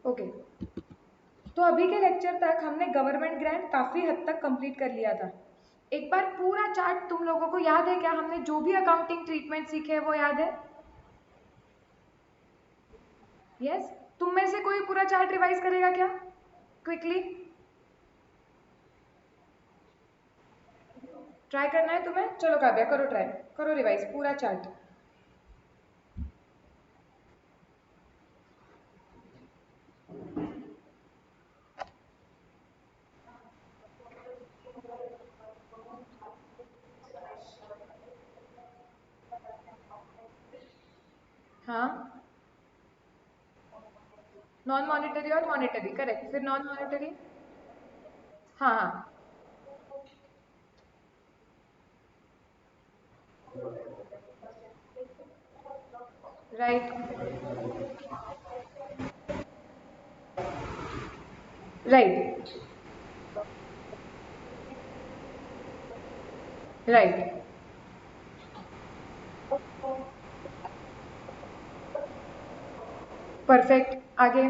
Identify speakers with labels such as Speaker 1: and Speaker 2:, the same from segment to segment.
Speaker 1: Okay, तो अभी के लेक्चर तक हमने गवर्नमेंट ग्रांट काफी हद तक कंप्लीट कर लिया था। एक बार पूरा चार्ट तुम लोगों को याद है क्या? हमने जो भी अकाउंटिंग ट्रीटमेंट सीखे वो याद है? यस? तुम में से कोई पूरा चार्ट रिवाइज करेगा क्या क्विकली? ट्राई करना है तुम्हें? चलो काव्या करो, ट्राई करो रिवाइज पूरा चार्ट। हाँ, नॉन मॉनिटरी और मॉनिटरी, करेक्ट। फिर नॉन मॉनिटरी? हाँ हाँ, राइट राइट राइट। परफेक्ट, आगे।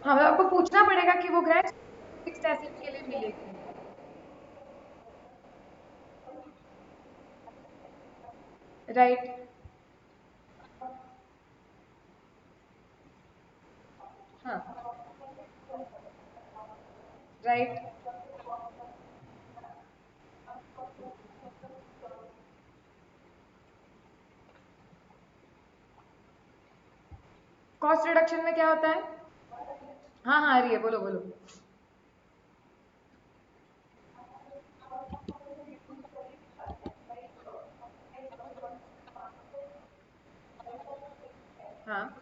Speaker 1: हाँ, मतलब आपको पूछना पड़ेगा कि वो ग्रांट फिक्स्ड एसेट के लिए मिलेगी। राइट। हाँ, राइट। कॉस्ट रिडक्शन में क्या होता है? हाँ हाँ, आ रही है, बोलो बोलो। हाँ,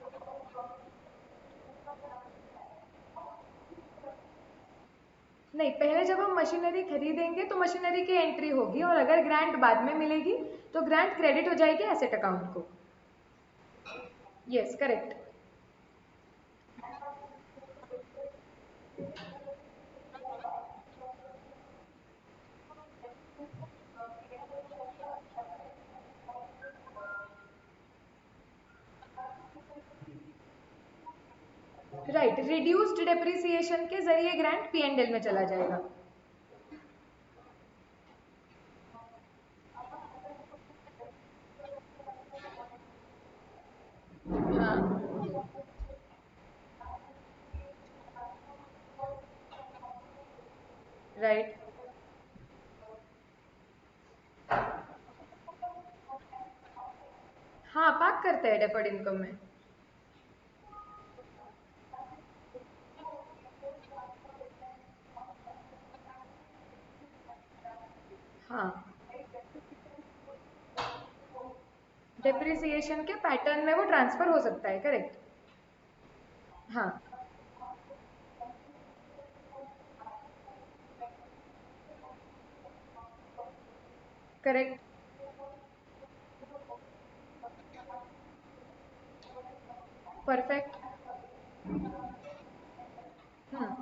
Speaker 1: नहीं, पहले जब हम मशीनरी खरीदेंगे तो मशीनरी की एंट्री होगी, और अगर ग्रांट बाद में मिलेगी तो ग्रांट क्रेडिट हो जाएगी एसेट अकाउंट को। Yes, correct. Right, reduced depreciation के जरिए ग्रांट पीएनएल में चला जाएगा। हाँ, राइट। हाँ, पार्क करते हैं डेफर्ड इनकम में। हाँ, डेप्रिसिएशन के पैटर्न में वो ट्रांसफर हो सकता है, करेक्ट। हाँ, करेक्ट। परफेक्ट। हम्म,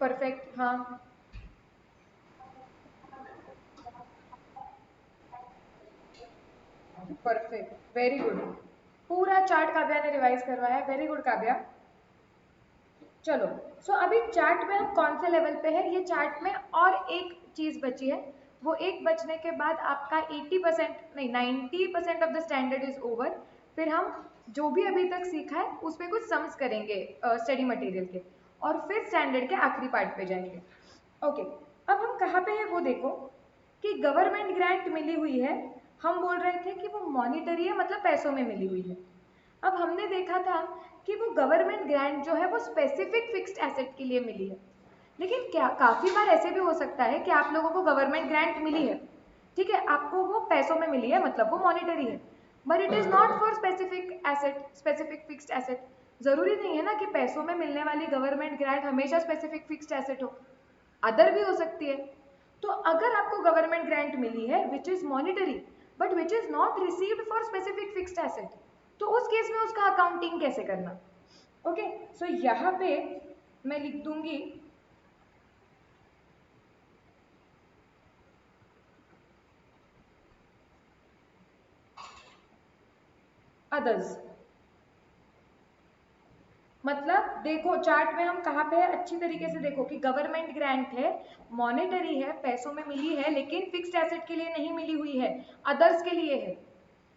Speaker 1: परफेक्ट। हाँ, परफेक्ट, वेरी गुड। पूरा चार्ट काव्या ने रिवाइज करवाया है, वेरी गुड काव्या। चलो, सो अभी चार्ट में हम कौन से लेवल पे है? ये चार्ट में और एक चीज बची है। वो एक बचने के बाद आपका 80% नहीं 90% of the standard is over. फिर हम जो भी अभी तक सीखा है उस पर कुछ सम्स करेंगे स्टडी मटेरियल के, और फिर स्टैंडर्ड के आखिरी पार्ट पे जाएंगे। ओके, अब हम कहाँ पे है वो देखो, कि गवर्नमेंट ग्रांट मिली हुई है। हम बोल रहे थे कि वो मॉनिटरी है, मतलब पैसों में मिली हुई है। अब हमने देखा था कि वो गवर्नमेंट ग्रांट जो है वो स्पेसिफिक फिक्स्ड एसेट के लिए मिली है। लेकिन क्या काफी बार ऐसे भी हो सकता है कि आप लोगों को गवर्नमेंट ग्रांट मिली है, ठीक है, आपको वो पैसों में मिली है, मतलब वो मॉनिटरी है, but it is not for specific asset, specific fixed asset. जरूरी नहीं है ना कि पैसों में मिलने वाली गवर्नमेंट ग्रांट हमेशा स्पेसिफिक फिक्स्ड एसेट हो, अदर भी हो सकती है। तो अगर आपको गवर्नमेंट ग्रांट मिली है which is monetary, but which is not received for specific fixed asset, तो उस केस में उसका अकाउंटिंग कैसे करना। ओके, सो यहाँ पे मैं लिख दूंगी अदर्स। मतलब देखो चार्ट में हम कहाँ पे है, अच्छी तरीके से देखो कि गवर्नमेंट ग्रांट है, मॉनेटरी है, पैसों में मिली है, लेकिन फिक्स्ड एसेट के लिए नहीं मिली हुई है, अदर्स के लिए है।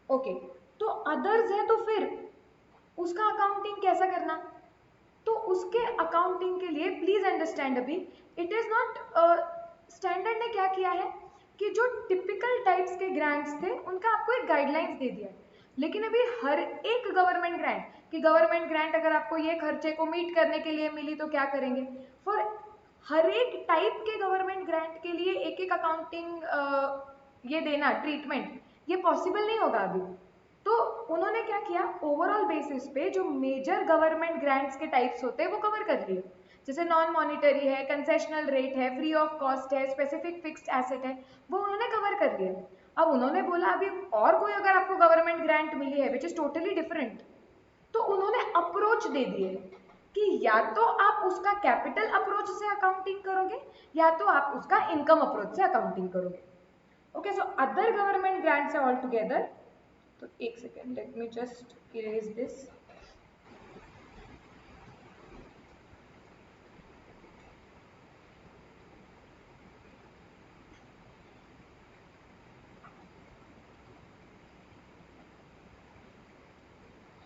Speaker 1: ओके, तो अदर्स है तो फिर उसका अकाउंटिंग कैसा करना, तो उसके अकाउंटिंग के लिए प्लीज अंडरस्टैंड अभी इट इज नॉट, स्टैंडर्ड ने क्या किया है कि जो टिपिकल टाइप्स के ग्रांट्स थे उनका आपको एक गाइडलाइंस दे दिया है, लेकिन अभी हर एक गवर्नमेंट ग्रांट कि गवर्नमेंट ग्रांट अगर आपको ये खर्चे को मीट करने के लिए मिली तो क्या करेंगे, फॉर हर एक टाइप के गवर्नमेंट ग्रांट के लिए एक एक अकाउंटिंग ये देना ट्रीटमेंट ये पॉसिबल नहीं होगा अभी। तो उन्होंने क्या किया, ओवरऑल बेसिस पे जो मेजर गवर्नमेंट ग्रांट्स के टाइप्स होते हैं वो कवर कर लिए, जैसे नॉन मॉनिटरी है, कंसेशनल रेट है, फ्री ऑफ कॉस्ट है, स्पेसिफिक फिक्स्ड एसेट है, वो उन्होंने कवर कर लिया। अब उन्होंने बोला अभी और कोई अगर आपको गवर्नमेंट ग्रांट मिली है विच इज टोटली डिफरेंट, तो उन्होंने अप्रोच दे दिए कि या तो आप उसका कैपिटल अप्रोच से अकाउंटिंग करोगे या तो आप उसका इनकम अप्रोच से अकाउंटिंग करोगे। Okay, so other government grants है ऑल टुगेदर, तो एक second let me just erase this.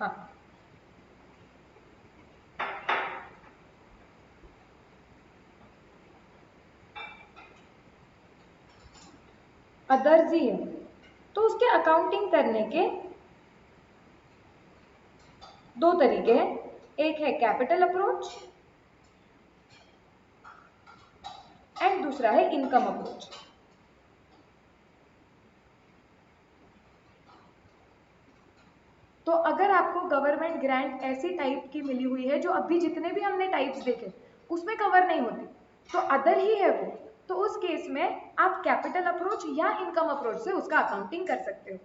Speaker 1: हाँ, अदर्स ही है, तो उसके अकाउंटिंग करने के दो तरीके हैं, एक है कैपिटल अप्रोच एंड दूसरा है इनकम अप्रोच। तो अगर आपको गवर्नमेंट ग्रांट ऐसी टाइप की मिली हुई है जो अभी जितने भी हमने टाइप्स देखे उसमें कवर नहीं होती, तो अदर ही है वो, तो उस केस में आप कैपिटल अप्रोच या इनकम अप्रोच से उसका अकाउंटिंग कर सकते हो।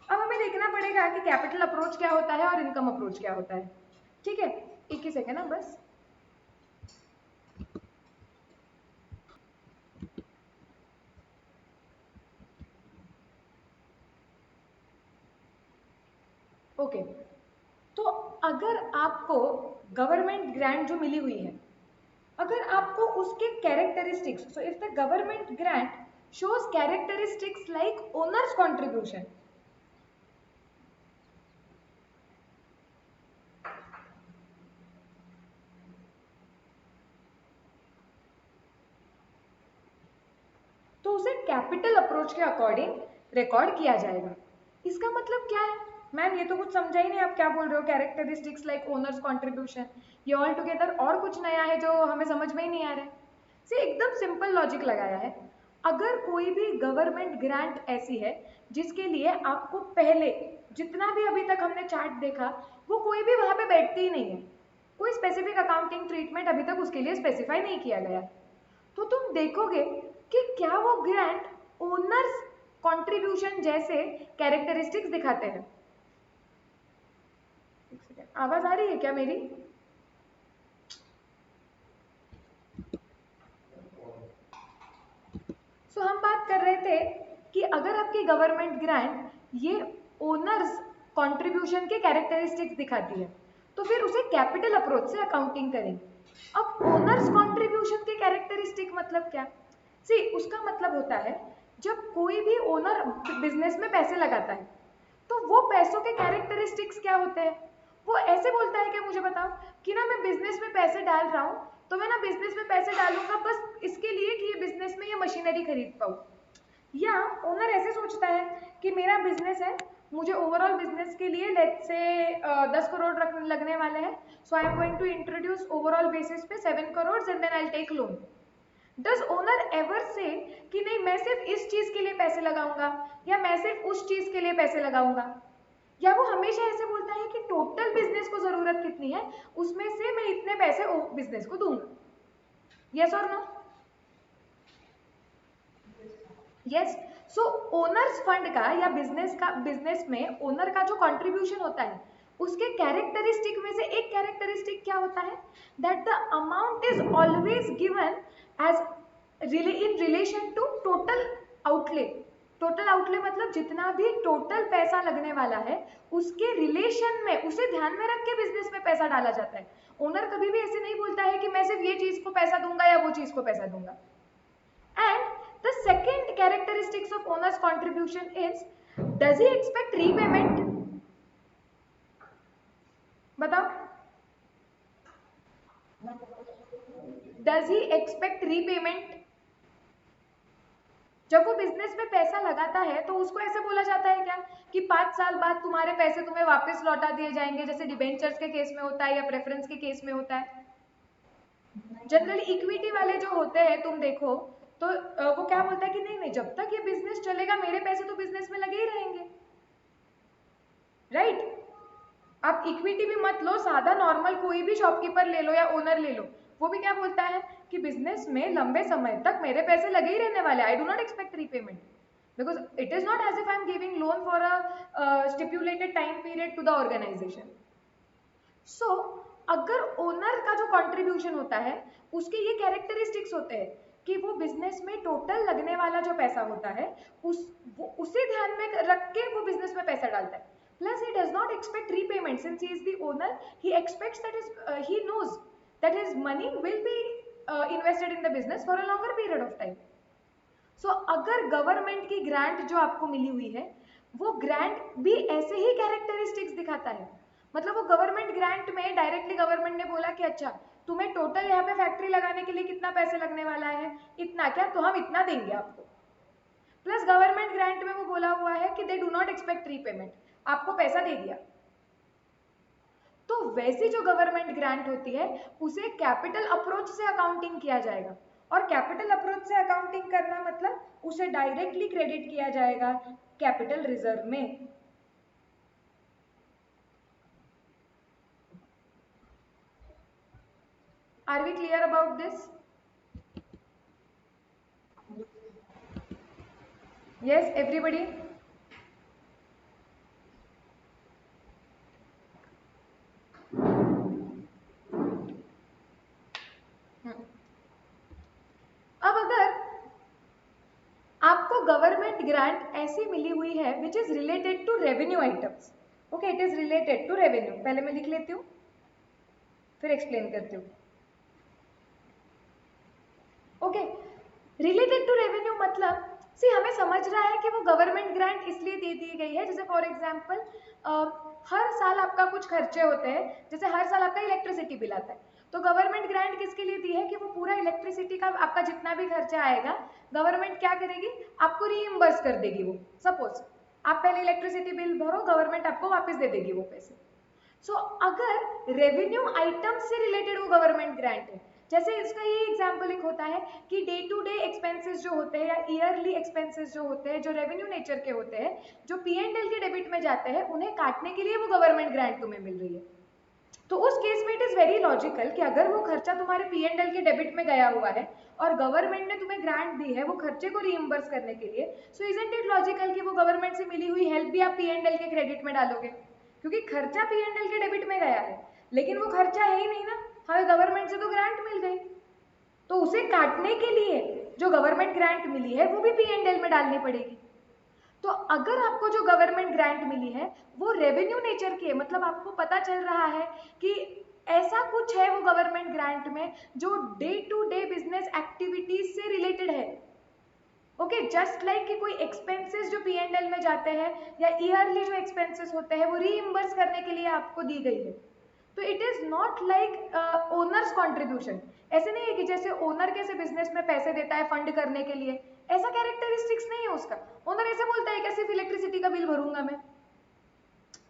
Speaker 1: अब हमें देखना पड़ेगा कि कैपिटल अप्रोच क्या होता है और इनकम अप्रोच क्या होता है। ठीक है, एक ही सेकेंड ना बस। ओके, तो अगर आपको गवर्नमेंट ग्रांट जो मिली हुई है, अगर आपको उसके characteristics, so if the government grant shows characteristics like owner's contribution, तो उसे कैपिटल अप्रोच के अकॉर्डिंग रिकॉर्ड किया जाएगा। इसका मतलब क्या है, मैम ये तो कुछ समझा ही नहीं, आप क्या बोल रहे हो कैरेक्टरिस्टिक्स लाइक ओनर्स कंट्रीब्यूशन, ये ऑल टुगेदर और कुछ नया है जो हमें समझ में ही नहीं आ रहा है। से एकदम सिंपल लॉजिक लगाया है, अगर कोई भी गवर्नमेंट ग्रांट ऐसी है जिसके लिए आपको पहले जितना भी अभी तक हमने चार्ट देखा वो कोई भी वहां पे बैठती ही नहीं है, कोई स्पेसिफिक अकाउंटिंग ट्रीटमेंट अभी तक उसके लिए स्पेसिफाई नहीं किया गया, तो तुम देखोगे कि क्या वो ग्रांट ओनर्स कंट्रीब्यूशन जैसे कैरेक्टरिस्टिक्स दिखाते हैं। आवाज आ रही है क्या मेरी? सो हम बात कर रहे थे कि अगर आपकी गवर्नमेंट ग्रांट ये ओनर्स कंट्रीब्यूशन के कैरेक्टरिस्टिक्स दिखाती है तो फिर उसे कैपिटल अप्रोच से अकाउंटिंग करेंगे। अब ओनर्स कंट्रीब्यूशन के कैरेक्टरिस्टिक मतलब क्या, सी उसका मतलब होता है जब कोई भी ओनर बिजनेस में पैसे लगाता है तो वो पैसों के कैरेक्टरिस्टिक्स क्या होते हैं, वो ऐसे बोलता है कि मुझे बताओ कि ना मैं बिजनेस में पैसे डाल रहा हूँ तो मैं ना बिजनेस में पैसे डालूंगा बस इसके लिए कि ये बिजनेस में ये मशीनरी खरीद पाऊँ, या ओनर ऐसे सोचता है कि मेरा बिजनेस है, मुझे ओवरऑल बिजनेस के लिए लेट्स से 10 करोड़ लगने वाले हैं, so I am going to introduce overall basis पे 7 crore and then I take loan. Does owner ever say कि नहीं मैं सिर्फ इस चीज के लिए पैसे लगाऊंगा या मैं सिर्फ उस चीज के लिए पैसे लगाऊंगा, या वो हमेशा ऐसे बोलता है कि टोटल बिजनेस को जरूरत कितनी है उसमें से मैं इतने पैसे बिजनेस को दूंगा, यस और नो? यस। सो ओनर्स फंड का या बिजनेस में ओनर का जो कंट्रीब्यूशन होता है उसके कैरेक्टरिस्टिक में से एक कैरेक्टरिस्टिक क्या होता है, that the amount is always given as in relation to total outlay. Total outlay मतलब जितना भी टोटल पैसा लगने वाला है उसके रिलेशन में, उसे ध्यान में रख के बिजनेस में पैसा डाला जाता है। ओनर कभी भी ऐसे नहीं बोलता है कि मैं सिर्फ ये चीज को पैसा दूंगा या वो चीज को पैसा दूंगा। And the second characteristics of owners contribution is, does he expect repayment? बताओ, डज ही एक्सपेक्ट रीपेमेंट? जब वो बिजनेस में पैसा लगाता है तो उसको ऐसे बोला जाता है क्या कि 5 साल बाद तुम्हारे पैसे तुम्हें वापस लौटा दिए जाएंगे, जैसे डिबेंचर्स के केस में होता है या प्रेफरेंस के केस में होता है। जनरली इक्विटी वाले जो होते हैं तुम देखो तो वो क्या बोलता है कि नहीं नहीं, जब तक ये बिजनेस चलेगा मेरे पैसे तो बिजनेस में लगे ही रहेंगे, राइट? आप इक्विटी भी मत लो, सादा नॉर्मल कोई भी शॉपकीपर ले लो या ओनर ले लो, वो भी क्या बोलता है कि बिजनेस में लंबे समय तक मेरे पैसे लगे ही रहने वाले, I do not expect repayment, because it is not as if I am giving loan for a stipulated time period to the organization. So अगर ओनर का जो कंट्रीब्यूशन होता है उसके ये कैरेक्टरिस्टिक्स होते हैं कि वो बिजनेस में टोटल लगने वाला जो पैसा होता है उसे ध्यान में रख के वो बिजनेस में पैसा डालता है। Plus, he does not expect repayment since he is the owner. He expects that he knows that his money will be invested in the business for a longer period of time. So, अगर government की grant जो आपको मिली हुई है वो grant भी ऐसे ही characteristics दिखाता है। मतलब वो गवर्नमेंट ग्रांट में डायरेक्टली गवर्नमेंट ने बोला कि अच्छा तुम्हें टोटल यहाँ पे फैक्ट्री लगाने के लिए कितना पैसे लगने वाला है, इतना, क्या तो हम इतना देंगे आपको। प्लस गवर्नमेंट ग्रांट में वो बोला हुआ है कि they do not expect repayment, आपको पैसा दे दिया। तो वैसी जो गवर्नमेंट ग्रांट होती है उसे कैपिटल अप्रोच से अकाउंटिंग किया जाएगा, और कैपिटल अप्रोच से अकाउंटिंग करना मतलब उसे डायरेक्टली क्रेडिट किया जाएगा कैपिटल रिजर्व में। Are we clear about this? Yes everybody? अब अगर आपको गवर्नमेंट ग्रांट ऐसी मिली हुई है which is related to revenue items, okay, it is related to revenue, पहले मैं लिख लेती हूँ फिर एक्सप्लेन करती हूँ। ओके, रिलेटेड टू रेवेन्यू मतलब सी हमें समझ रहा है कि वो गवर्नमेंट ग्रांट इसलिए दे दी गई है, जैसे फॉर एग्जांपल हर साल आपका कुछ खर्चे होते हैं, जैसे हर साल आपका इलेक्ट्रिसिटी बिल आता है, तो गवर्नमेंट ग्रांट किसके लिए दी है कि वो पूरा इलेक्ट्रिसिटी का आपका जितना भी खर्चा आएगा गवर्नमेंट क्या करेगी, आपको रीइंबर्स कर देगी। वो सपोज आप पहले इलेक्ट्रिसिटी बिल भरो, गवर्नमेंट आपको वापस दे देगी वो पैसे। सो अगर रेवेन्यू आइटम से रिलेटेड वो गवर्नमेंट ग्रांट है, जैसे इसका ये एग्जांपल एक होता है कि डे टू डे एक्सपेंसेस जो होते हैं या ईयरली एक्सपेंसेस जो होते हैं जो रेवेन्यू नेचर के होते हैं, जो P&L के डेबिट में जाते हैं, उन्हें काटने के लिए वो गवर्नमेंट ग्रांट तुम्हें मिल रही है। तो उस केस में इट इज वेरी लॉजिकल कि अगर वो खर्चा तुम्हारे P&L के डेबिट में गया हुआ है और गवर्नमेंट ने तुम्हें ग्रांट दी है वो खर्चे को रीइंबर्स करने के लिए, सो इजंट इट लॉजिकल कि वो गवर्नमेंट से मिली हुई हेल्प भी आप P&L के क्रेडिट में डालोगे, क्योंकि खर्चा P&L के डेबिट में गया है लेकिन वो खर्चा है ही नहीं ना, हमें गवर्नमेंट से तो ग्रांट मिल गई, तो उसे काटने के लिए जो गवर्नमेंट ग्रांट मिली है वो भी P&L में डालनी पड़ेगी। तो अगर आपको जो गवर्नमेंट ग्रांट मिली है वो रेवेन्यू नेचर की है, मतलब आपको पता चल रहा है कि ऐसा कुछ है वो गवर्नमेंट ग्रांट में जो day to day business activities से रिलेटेड है, ओके, जस्ट लाइक कि कोई एक्सपेंसेस जो P&L में जाते हैं या ईयरली जो एक्सपेंसेस होते हैं वो रीइंबर्स करने के लिए आपको दी गई है। तो it is not like owners contribution, ऐसे नहीं है कि जैसे ओनर कैसे बिजनेस में पैसे देता है फंड करने के लिए, ऐसा कैरेक्टरिस्टिक्स नहीं है उसका। ओनर ऐसे बोलता है कि सिर्फ इलेक्ट्रिसिटी का बिल भरूंगा मैं,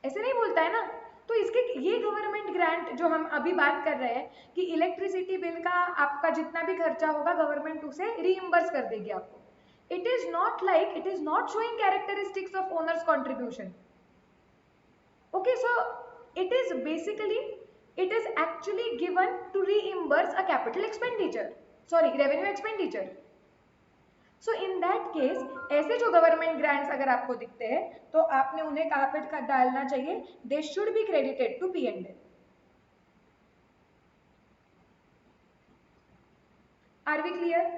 Speaker 1: ऐसे नहीं बोलता है ना। तो इसके ये गवर्नमेंट ग्रांट जो हम अभी बात कर रहे हैं कि इलेक्ट्रिसिटी बिल का आपका जितना भी खर्चा होगा गवर्नमेंट उसे रीइंबर्स कर देगी आपको, it is not like, it is not showing characteristics of owner's contribution. Okay, so it is basically, it is actually given to reimburse a capital expenditure, sorry, revenue expenditure. So in that case ऐसे जो government grants अगर आपको दिखते हैं तो आपने उन्हें कहाँ पे डालना चाहिए, they should be credited to P&L। Are we clear?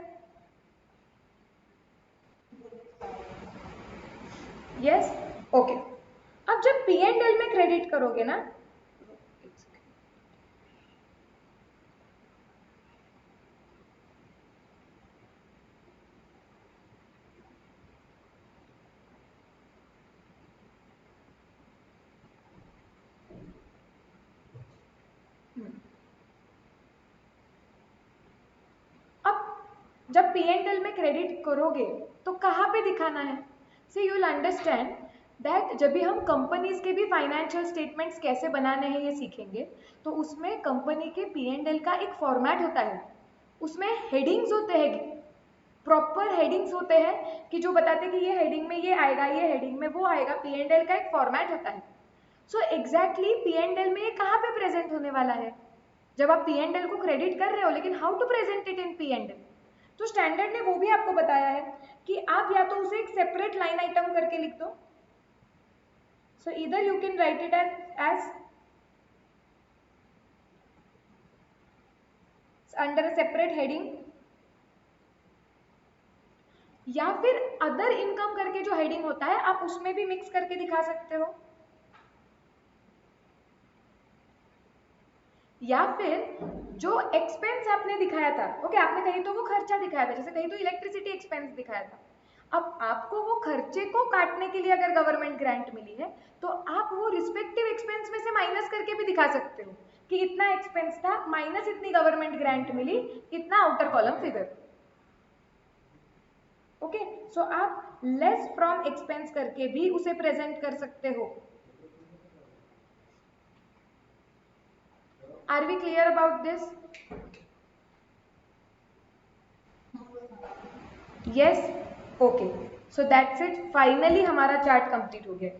Speaker 1: Yes, okay. अब जब P&L में क्रेडिट करोगे ना, अब जब P&L में क्रेडिट करोगे तो कहाँ पे दिखाना है? सी यू विल अंडरस्टैंड दैट जब भी हम कंपनीज के भी फाइनेंशियल स्टेटमेंट्स कैसे बनाने हैं ये सीखेंगे, तो उसमें कंपनी के P&L का एक फॉर्मेट होता है, उसमें हेडिंग्स होते हैं, प्रॉपर हेडिंग्स होते हैं कि जो बताते हैं कि ये हेडिंग में ये आएगा, ये हेडिंग में वो आएगा। P&L का एक फॉर्मेट होता है। सो एग्जैक्टली P&L में ये कहाँ पे प्रेजेंट होने वाला है? जब आप P&L को क्रेडिट कर रहे हो, लेकिन how to present it in P&L? तो स्टैंडर्ड ने वो भी आपको बताया है कि आप या तो उसे एक सेपरेट लाइन आइटम करके लिख दो। सो इधर you can write it as under a separate heading, या फिर अदर इनकम करके जो हेडिंग होता है आप उसमें भी मिक्स करके दिखा सकते हो, या फिर जो एक्सपेंस आपने दिखाया था, ओके, आपने कहीं तो वो खर्चा दिखाया था, जैसे कहीं तो इलेक्ट्रिसिटी एक्सपेंस दिखाया था। अब आपको वो खर्चे को काटने के लिए अगर गवर्नमेंट ग्रांट मिली है तो आप वो रिस्पेक्टिव एक्सपेंस में से माइनस करके भी दिखा सकते हो कि इतना एक्सपेंस था माइनस इतनी गवर्नमेंट ग्रांट मिली, इतना आउटर कॉलम फिगर। ओके, सो आप लेस फ्रॉम एक्सपेंस करके भी उसे प्रेजेंट कर सकते हो। Are we clear about this? Yes, okay. So that's it, finally हमारा चार्ट कंप्लीट हो गया।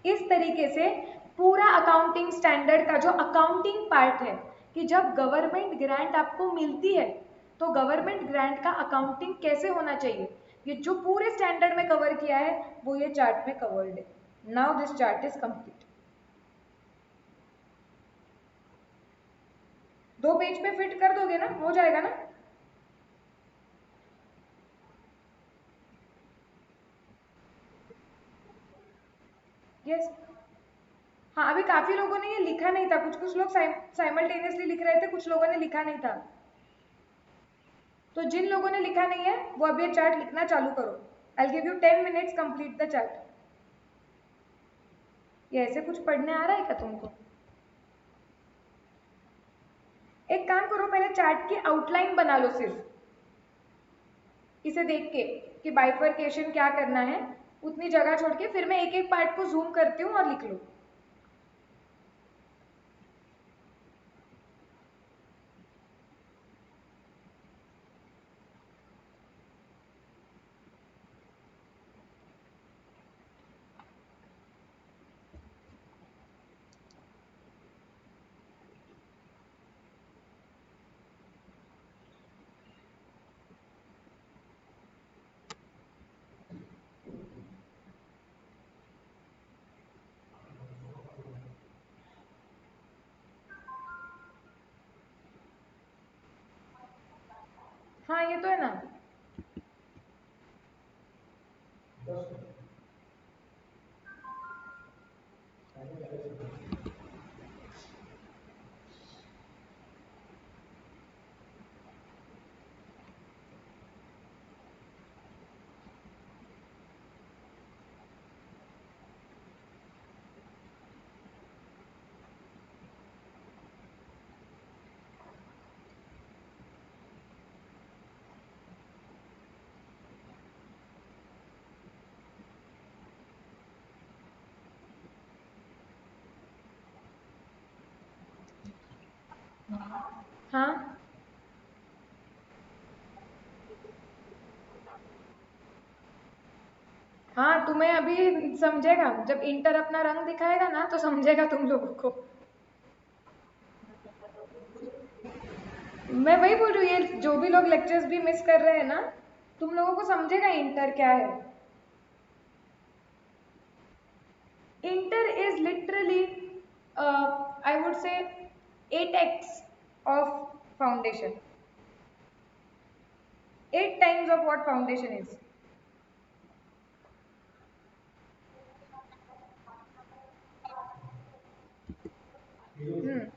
Speaker 1: इस तरीके से पूरा अकाउंटिंग स्टैंडर्ड का जो अकाउंटिंग पार्ट है कि जब गवर्नमेंट ग्रांट आपको मिलती है तो गवर्नमेंट ग्रांट का अकाउंटिंग कैसे होना चाहिए, ये जो पूरे स्टैंडर्ड में कवर किया है वो ये चार्ट में कवर्ड है। Now this chart is complete. 2 page पे फिट कर दोगे ना, हो जाएगा ना? यस, हाँ, अभी काफी लोगों ने ये लिखा नहीं था, कुछ कुछ लोग साइमल्टेनियसली लिख रहे थे, कुछ लोगों ने लिखा नहीं था। तो जिन लोगों ने लिखा नहीं है वो अब ये चार्ट लिखना चालू करो। I give you 10 minutes, complete the chart. ये ऐसे कुछ पढ़ने आ रहा है क्या तुमको? एक काम करो, पहले चार्ट की आउटलाइन बना लो सिर्फ, इसे देख के कि बाइफर्केशन क्या करना है, उतनी जगह छोड़ के फिर मैं एक एक पार्ट को जूम करती हूँ और लिख लो। हाँ, ये तो है ना। हाँ हाँ, तुम्हें अभी समझेगा, जब इंटर अपना रंग दिखाएगा ना तो समझेगा तुम लोगों को। मैं वही बोल रही हूँ, ये जो भी लोग लेक्चर्स भी मिस कर रहे हैं ना, तुम लोगों को समझेगा इंटर क्या है. Inter is literally, I would say, 8x of foundation. 8 times of what foundation is. Hmm.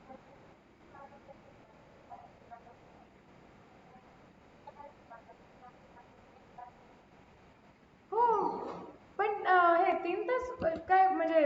Speaker 1: हो. पण हे 3 तास काय म्हणजे.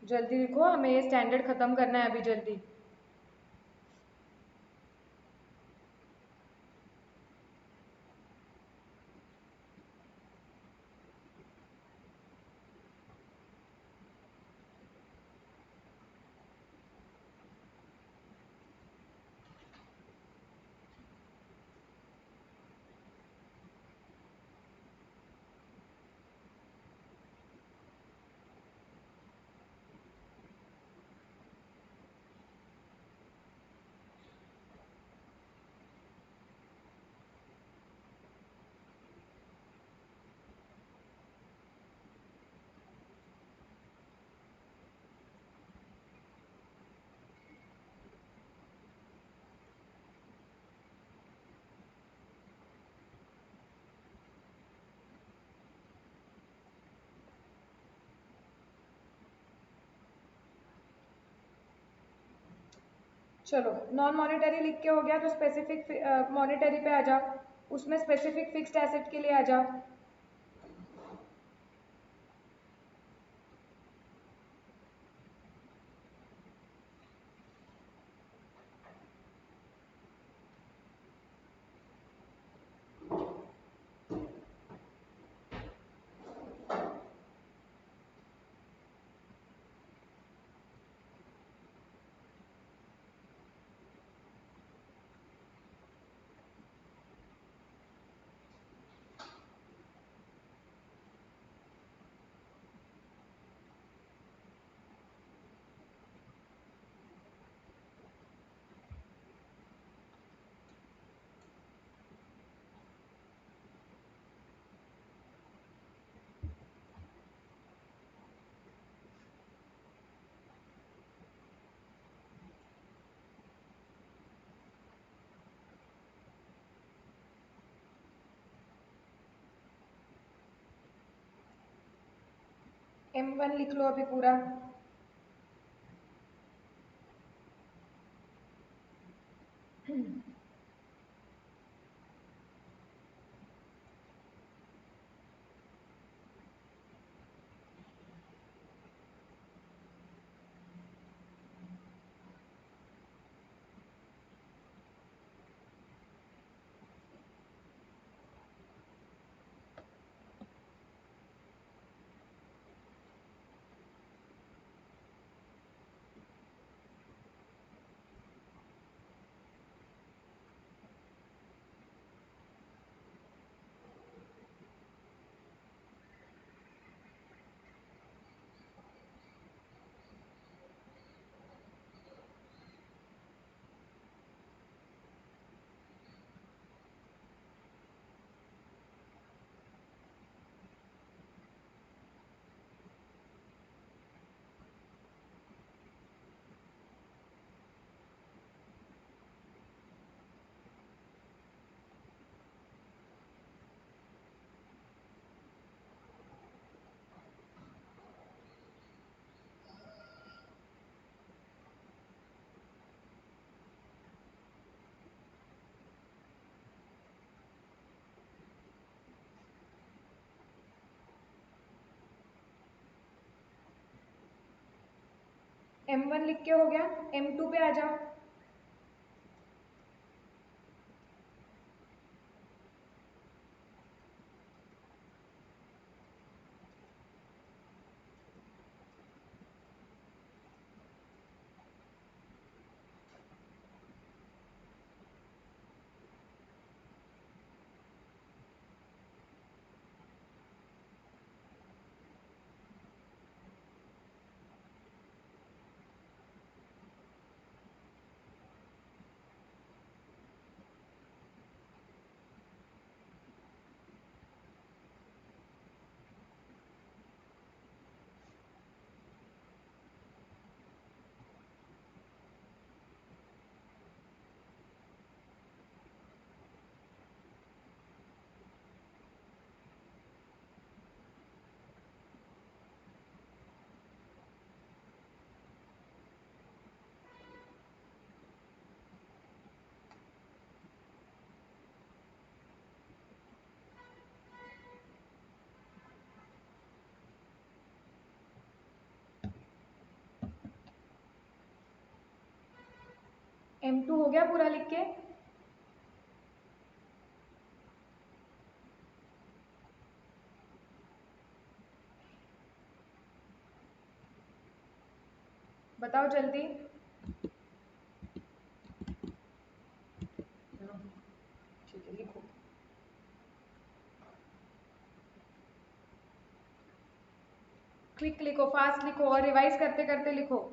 Speaker 1: जल्दी लिखो, हमें ये स्टैंडर्ड खत्म करना है अभी जल्दी. चलो, नॉन मॉनेटरी लिख के हो गया, तो स्पेसिफिक मॉनेटरी पे आ जाओ. उसमें स्पेसिफिक फिक्स्ड एसेट के लिए आ जाओ. M1 लिख लो अभी पूरा. M1 लिख के हो गया. M2 पे आ जाओ. M2 हो गया पूरा लिख के? बताओ जल्दी। ठीक है, लिखो। क्विक लिखो, फास्ट लिखो और रिवाइज करते करते लिखो।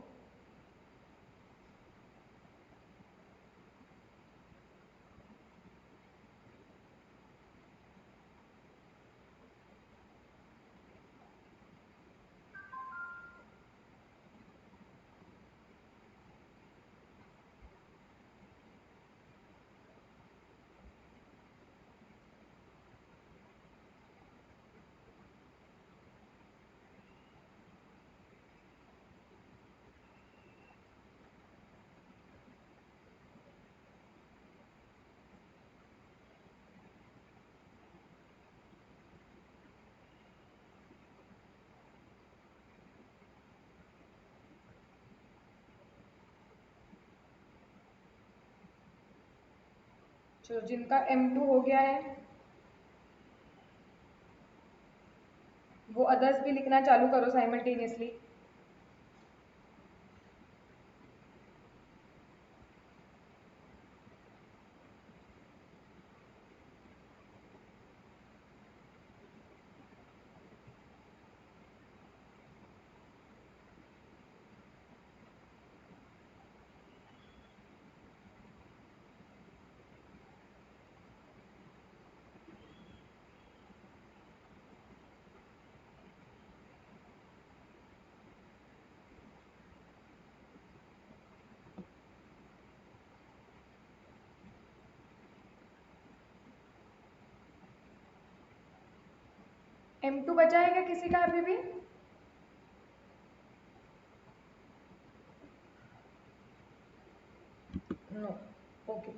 Speaker 1: चलो, जिनका M2 हो गया है वो अदर्स भी लिखना चालू करो साइमल्टेनियसली। M2 बचा है क्या किसी का अभी भी? नो। ओके,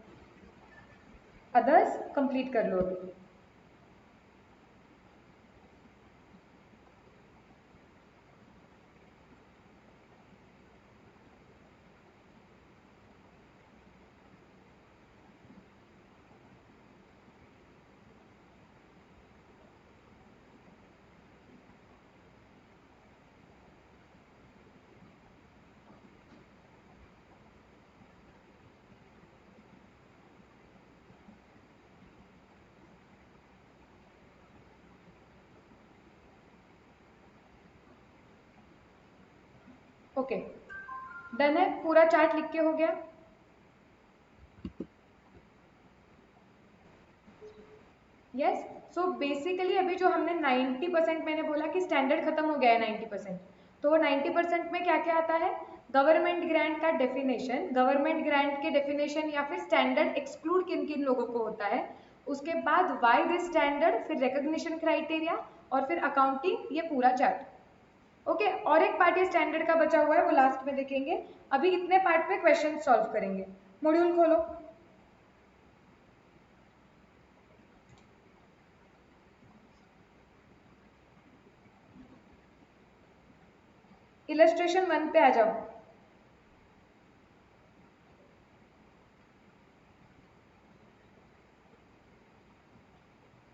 Speaker 1: अदर्स कंप्लीट कर लो अभी। ओके, डन है? पूरा चार्ट लिख के हो गया? यस। सो बेसिकली अभी जो हमने 90% मैंने बोला कि स्टैंडर्ड खत्म हो गया है 90%, तो 90% में क्या क्या आता है? गवर्नमेंट ग्रांट का डेफिनेशन, गवर्नमेंट ग्रांट के डेफिनेशन या फिर स्टैंडर्ड एक्सक्लूड किन किन लोगों को होता है, उसके बाद वाई दिस स्टैंडर्ड, फिर रिकॉग्निशन क्राइटेरिया और फिर अकाउंटिंग, ये पूरा चार्ट। ओके, और एक पार्ट ये स्टैंडर्ड का बचा हुआ है, वो लास्ट में देखेंगे। अभी इतने पार्ट पे क्वेश्चन सॉल्व करेंगे। मॉड्यूल खोलो। इलस्ट्रेशन 1 पे आ जाओ।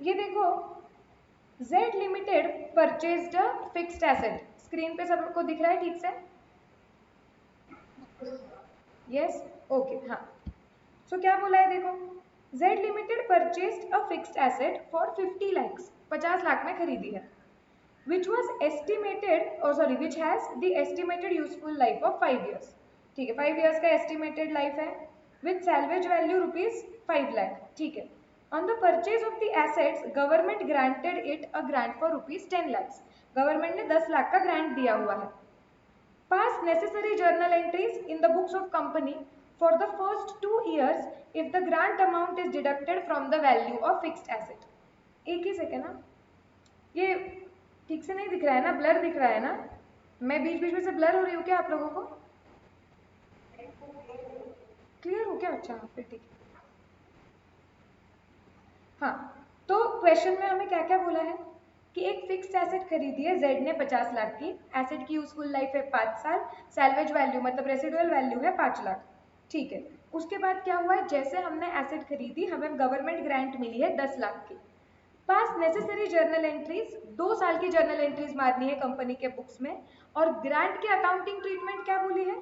Speaker 1: ये देखो, Z limited purchased a fixed asset. Screen पे सबको दिख रहा है ठीक से? यस, ओके, हाँ। सो क्या बोला है देखो, Z limited purchased a fixed asset for 50 lakhs, 50 lakh में खरीदी है, which was estimated, or sorry, which has the estimated useful life of 5 years। ठीक है, 5 years का estimated life है, with salvage value rupees 5 lakh। ठीक है, on the purchase of the assets government granted it a grant for rupees 10 lakhs। Government ने 10 लाख का grant दिया हुआ है। Pass necessary journal entries in the books of company for the first 2 years if the grant amount is deducted from the value of fixed asset। एक ही second ना, ये ठीक से नहीं दिख रहा है ना, ब्लर दिख रहा है ना? मैं बीच बीच में से ब्लर हो रही हूँ क्या आप लोगों को? क्लियर हो क्या? अच्छा, फिर ठीक है। हाँ, तो क्वेश्चन में हमें क्या क्या बोला है कि एक फिक्स्ड एसेट खरीदी है जेड ने 50 लाख की, एसेट की यूजफुल लाइफ है 5 साल, सैल्वेज वैल्यू मतलब रेसिडुअल वैल्यू है 5 लाख। ठीक है, उसके बाद क्या हुआ है, जैसे हमने एसेट खरीदी, हमें गवर्नमेंट ग्रांट मिली है 10 लाख की। पास नेसेसरी जर्नल एंट्रीज, 2 साल की जर्नल एंट्रीज मारनी है कंपनी के बुक्स में। और ग्रांट की अकाउंटिंग ट्रीटमेंट क्या बोली है,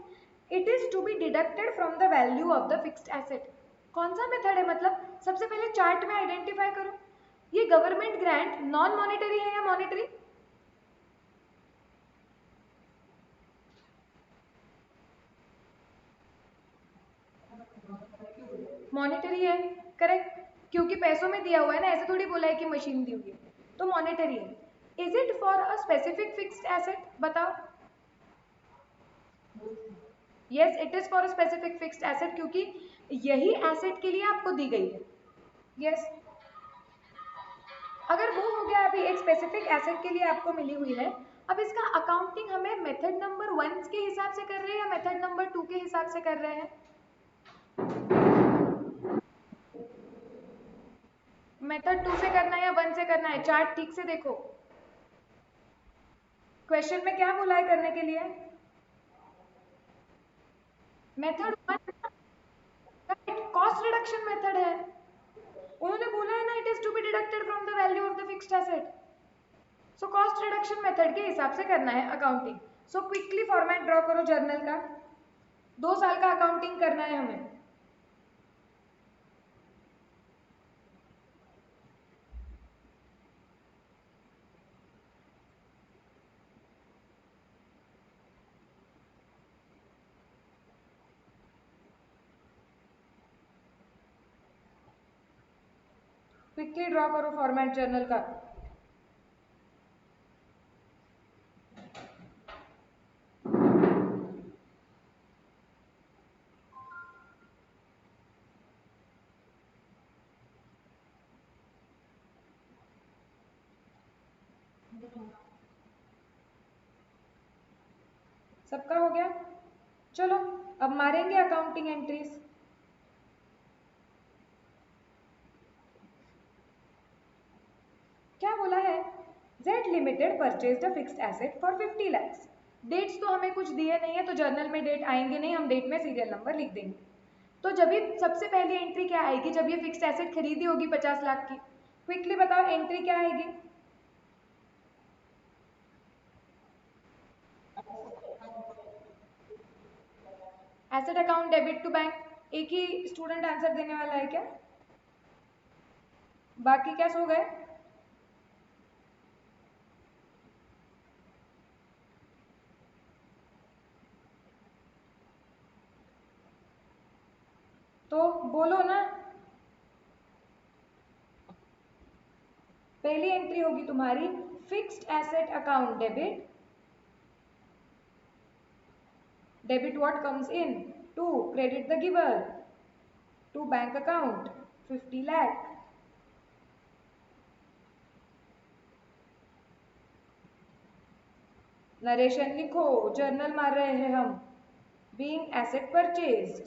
Speaker 1: it is to be deducted from the value of the fixed asset. कौन सा मेथड है, मतलब सबसे पहले चार्ट में आइडेंटिफाई करो ये गवर्नमेंट ग्रांट नॉन मॉनिटरी है या मॉनिटरी। मॉनिटरी है, करेक्ट, क्योंकि पैसों में दिया हुआ है ना, ऐसे थोड़ी बोला है कि मशीन दी हुई है, तो मॉनिटरी है। Is it for a specific fixed asset, बताओ। Yes, it is for a specific fixed asset, क्योंकि यही एसेट के लिए आपको दी गई है। यस, अगर वो हो गया, अभी एक स्पेसिफिक एसेट के लिए आपको मिली हुई है, अब इसका अकाउंटिंग हमें मेथड नंबर 1 के हिसाब से कर रहे हैं या मेथड नंबर 2 के हिसाब से कर रहे हैं। मेथड 2 से करना है या 1 से करना है, चार्ट ठीक से देखो। क्वेश्चन में क्या बोला है करने के लिए, मेथड 1 कॉस्ट रिडक्शन मेथड है। उन्होंने बोला है ना, it is to be deducted from the value of the fixed asset. So cost reduction method के हिसाब से करना है accounting. So quickly format draw करो जर्नल का, 2 साल का अकाउंटिंग करना है हमें। क्विकली ड्रॉ करो फॉर्मेट जर्नल का। सबका हो गया, चलो अब मारेंगे अकाउंटिंग एंट्रीज। क्या बोला है, Z limited purchase the fixed asset for 50 lakhs. Dates तो हमें कुछ दिए नहीं है, तो जर्नल में डेट आएंगे नहीं, हम डेट में सीरियल नंबर लिख देंगे। तो जब ये सबसे पहली एंट्री क्या आएगी, जब ये फिक्स्ड एसेट खरीदी होगी 50 लाख की, क्विकली बताओ एंट्री क्या आएगी। Asset account debit to bank, एक ही स्टूडेंट आंसर देने वाला है क्या, बाकी क्या सो गए। तो बोलो ना, पहली एंट्री होगी तुम्हारी fixed asset account debit, debit what comes in, to credit the giver to bank account 50 lakh. Narration लिखो, जर्नल मार रहे हैं हम, being asset purchased.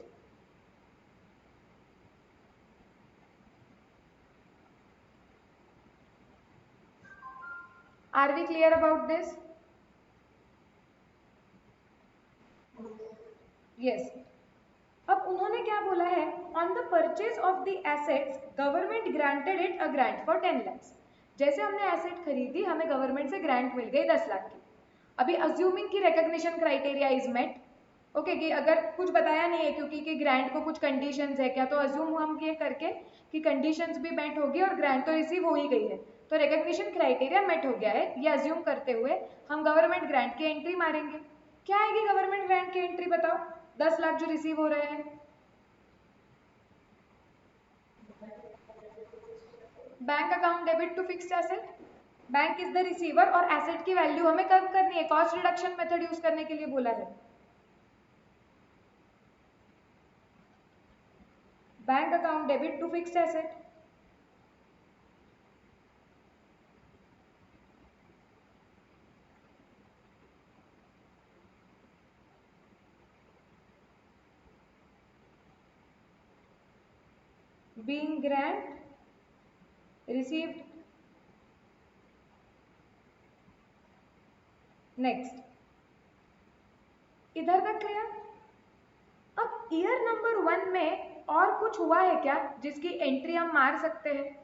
Speaker 1: Are we clear about this, yes. अब उन्होंने क्या बोला है, on the purchase of the assets government granted it a grant for 10 lakhs. जैसे हमने एसेट खरीदी, हमें गवर्नमेंट से ग्रांट मिल गई 10 लाख की। अभी अज्यूमिंग की recognition criteria is met, okay, कि अगर कुछ बताया नहीं है क्योंकि कि ग्रांट को कुछ कंडीशंस है क्या, तो अज्यूम हम ये करके कि कंडीशंस भी मेट होगी और ग्रांट तो रिसीव हो ही गई है, तो रिकॉग्निशन क्राइटेरिया मेट हो गया है, ये अज्यूम करते हुए हम गवर्नमेंट ग्रांट की एंट्री मारेंगे। क्या आएगी गवर्नमेंट ग्रांट की एंट्री, बताओ, 10 लाख जो रिसीव हो रहे हैं। Bank account debit to fixed asset, bank is the receiver और एसेट की वैल्यू हमें कब करनी है, कॉस्ट रिडक्शन मेथड यूज करने के लिए बोला है। Bank account debit to fixed asset, being grant received. Next, इधर तक क्लियर। अब ईयर नंबर 1 में और कुछ हुआ है क्या जिसकी एंट्री हम मार सकते हैं?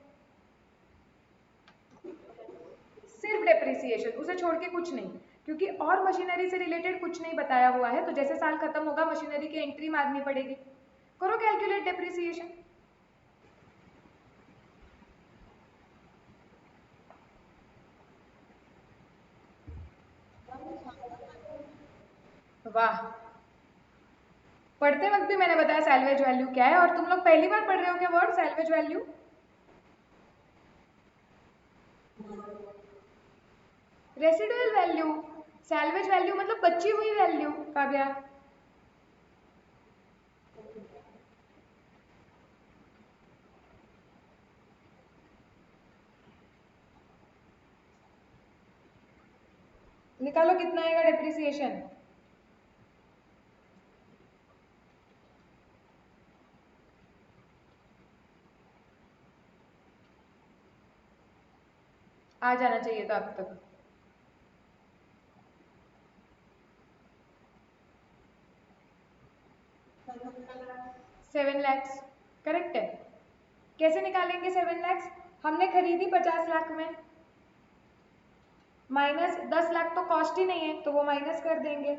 Speaker 1: सिर्फ डेप्रिसिएशन, उसे छोड़ के कुछ नहीं, क्योंकि और मशीनरी से रिलेटेड कुछ नहीं बताया हुआ है। तो जैसे साल खत्म होगा मशीनरी की एंट्री मारनी पड़ेगी। करो कैलकुलेट डेप्रिसिएशन। वाह, पढ़ते वक्त भी मैंने बताया सैल्वेज वैल्यू क्या है, और तुम लोग पहली बार पढ़ रहे हो क्या word salvage value? Residual value, salvage value मतलब बची हुई वैल्यू। काव्या, निकालो कितना आएगा डेप्रिसिएशन। आ जाना चाहिए था अब तक। 7 lakhs करेक्ट है। कैसे निकालेंगे 7 lakhs? हमने खरीदी 50 लाख में, माइनस 10 लाख तो कॉस्ट ही नहीं है तो वो माइनस कर देंगे,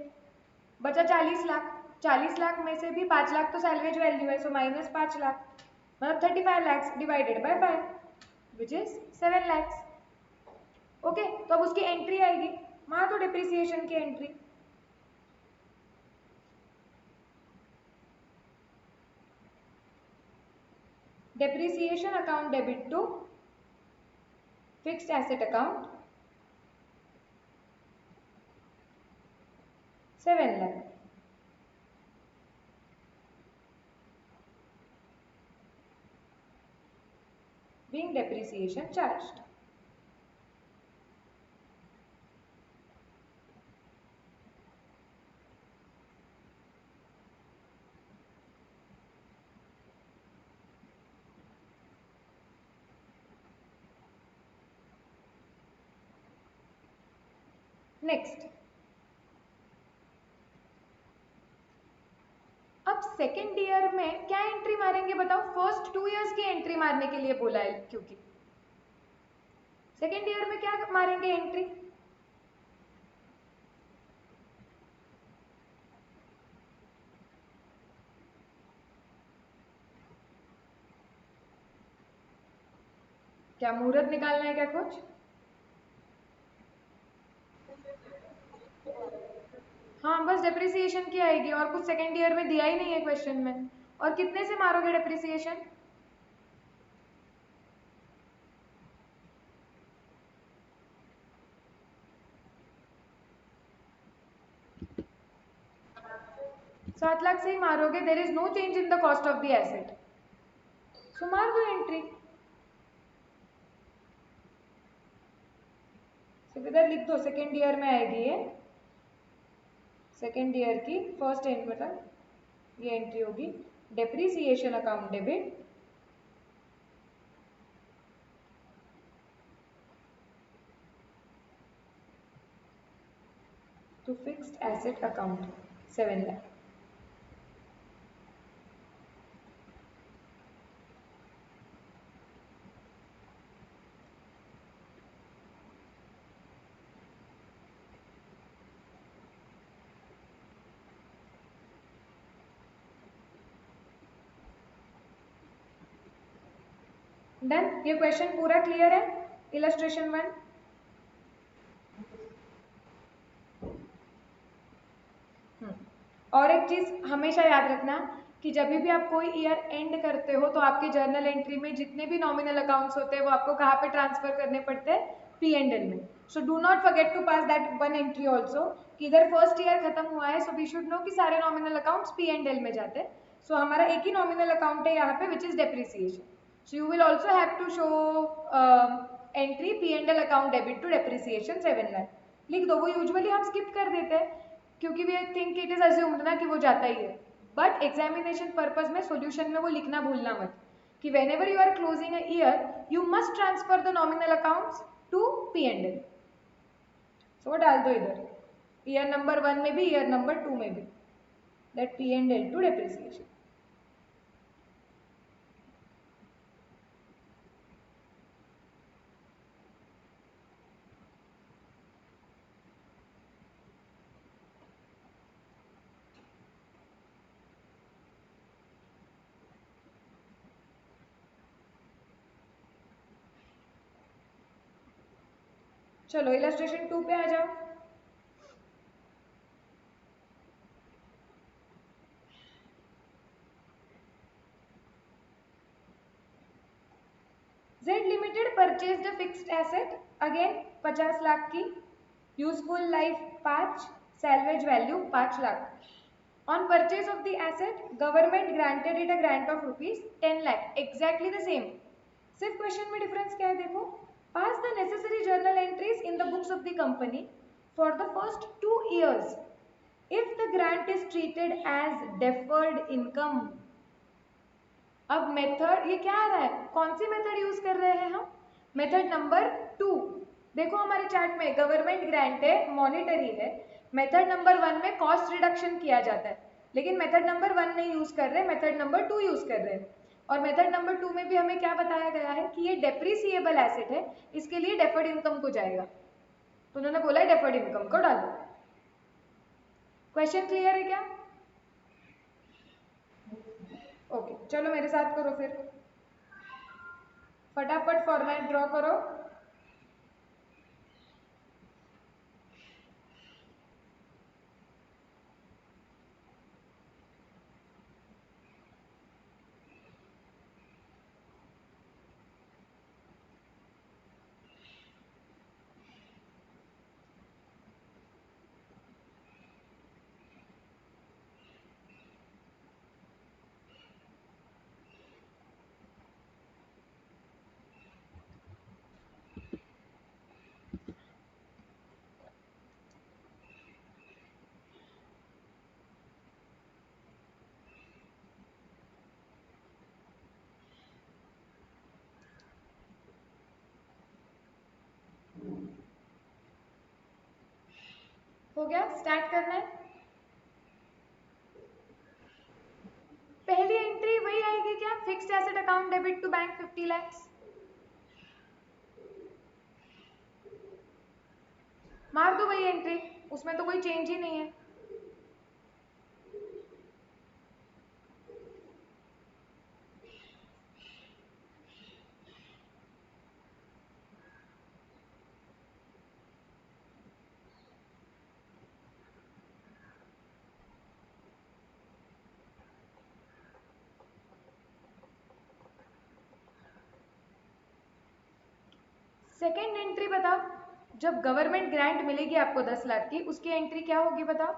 Speaker 1: बचा 40 लाख। 40 लाख में से भी 5 लाख तो सैलवेज वैल्यू है, सो माइनस 5 लाख, मतलब 35 lakhs divided by 5 which is 7 lakhs। Okay, तो अब उसकी एंट्री आएगी, मार दो डिप्रिसिएशन की entry. Depreciation account debit to fixed asset account 7 lakh, being depreciation charged. Next, अब सेकेंड ईयर में क्या एंट्री मारेंगे बताओ? फर्स्ट 2 years की एंट्री मारने के लिए बोला है, क्योंकि सेकेंड ईयर में क्या मारेंगे एंट्री? क्या मुहूर्त निकालना है क्या कुछ? हाँ, बस डेप्रिसिएशन की आएगी, और कुछ सेकेंड ईयर में दिया ही नहीं है क्वेश्चन में। और कितने से मारोगे डेप्रिसिएशन? सात लाख से ही मारोगे। There is no change in the cost of the asset, so मार दो एंट्री। इधर लिख दो, सेकेंड ईयर में आएगी ये, सेकेंड ईयर की फर्स्ट एंड मतलब ये एंट्री होगी, depreciation account debit to fixed asset account 7 lakh. Done, ये क्वेश्चन पूरा क्लियर है? इलस्ट्रेशन 1। और एक चीज हमेशा याद रखना कि जब भी आप कोई ईयर एंड करते हो तो आपके जर्नल एंट्री में जितने भी नॉमिनल अकाउंट्स होते हैं वो आपको कहाँ पे ट्रांसफर करने पड़ते हैं? पी एंड एल में। So do not forget to pass that one entry also, कि इधर फर्स्ट ईयर खत्म हुआ है, सो वी शुड नो कि सारे nominal accounts P and L में जाते हैं। सो हमारा एक ही नॉमिनल अकाउंट है यहाँ पे which is depreciation, so you will also have to show entry P and L account debit to depreciation 7 lakh. लिख दो, वो यूजुअली हम स्किप कर देते हैं क्योंकि we think it is assumed ना कि वो जाता ही है, बट एग्जामिनेशन पर्पज में सॉल्यूशन में वो लिखना भूलना मत कि whenever you are closing a year you must transfer the nominal accounts to P&L। सो डाल दो इधर, ईयर नंबर 1 में भी ईयर नंबर 2 में भी। Let P and L to depreciation. चलो इलस्ट्रेशन 2 पे आ जाओ। Z Limited purchased a fixed asset again 50 lakh की, useful life 5, salvage value 5 lakh. On purchase of the asset, government granted it a grant of rupees 10 lakh. Exactly the same. सिर्फ question में difference क्या है देखो। Pass the necessary journal entries in the books of the company for the first 2 years. If the grant is treated as deferred income. अब method ये क्या आ रहा है, कौन सी मेथड यूज कर रहे हैं हम, मेथड नंबर 2। देखो हमारे चार्ट में गवर्नमेंट ग्रांट है, मॉनिटरी है, मेथड नंबर 1 में कॉस्ट रिडक्शन किया जाता है, लेकिन मेथड नंबर 1 नहीं यूज कर रहे, मेथड नंबर 2 यूज कर रहे हैं। और मेथड नंबर 2 में भी हमें क्या बताया गया है कि ये डेप्रिसिएबल एसेट है, इसके लिए डेफर्ड इनकम को जाएगा, तो उन्होंने बोला है डेफर्ड इनकम को डालो। क्वेश्चन क्लियर है क्या? ओके चलो मेरे साथ करो फिर, फटाफट फॉर्मेट ड्रॉ करो। हो गया, स्टार्ट करना है। पहली एंट्री वही आएगी क्या, fixed asset account debit to bank 50 lakhs। मार दो वही एंट्री, उसमें तो कोई चेंज ही नहीं है। सेकेंड एंट्री बताओ, जब गवर्नमेंट ग्रांट मिलेगी आपको 10 लाख की, उसकी एंट्री क्या होगी बताओ।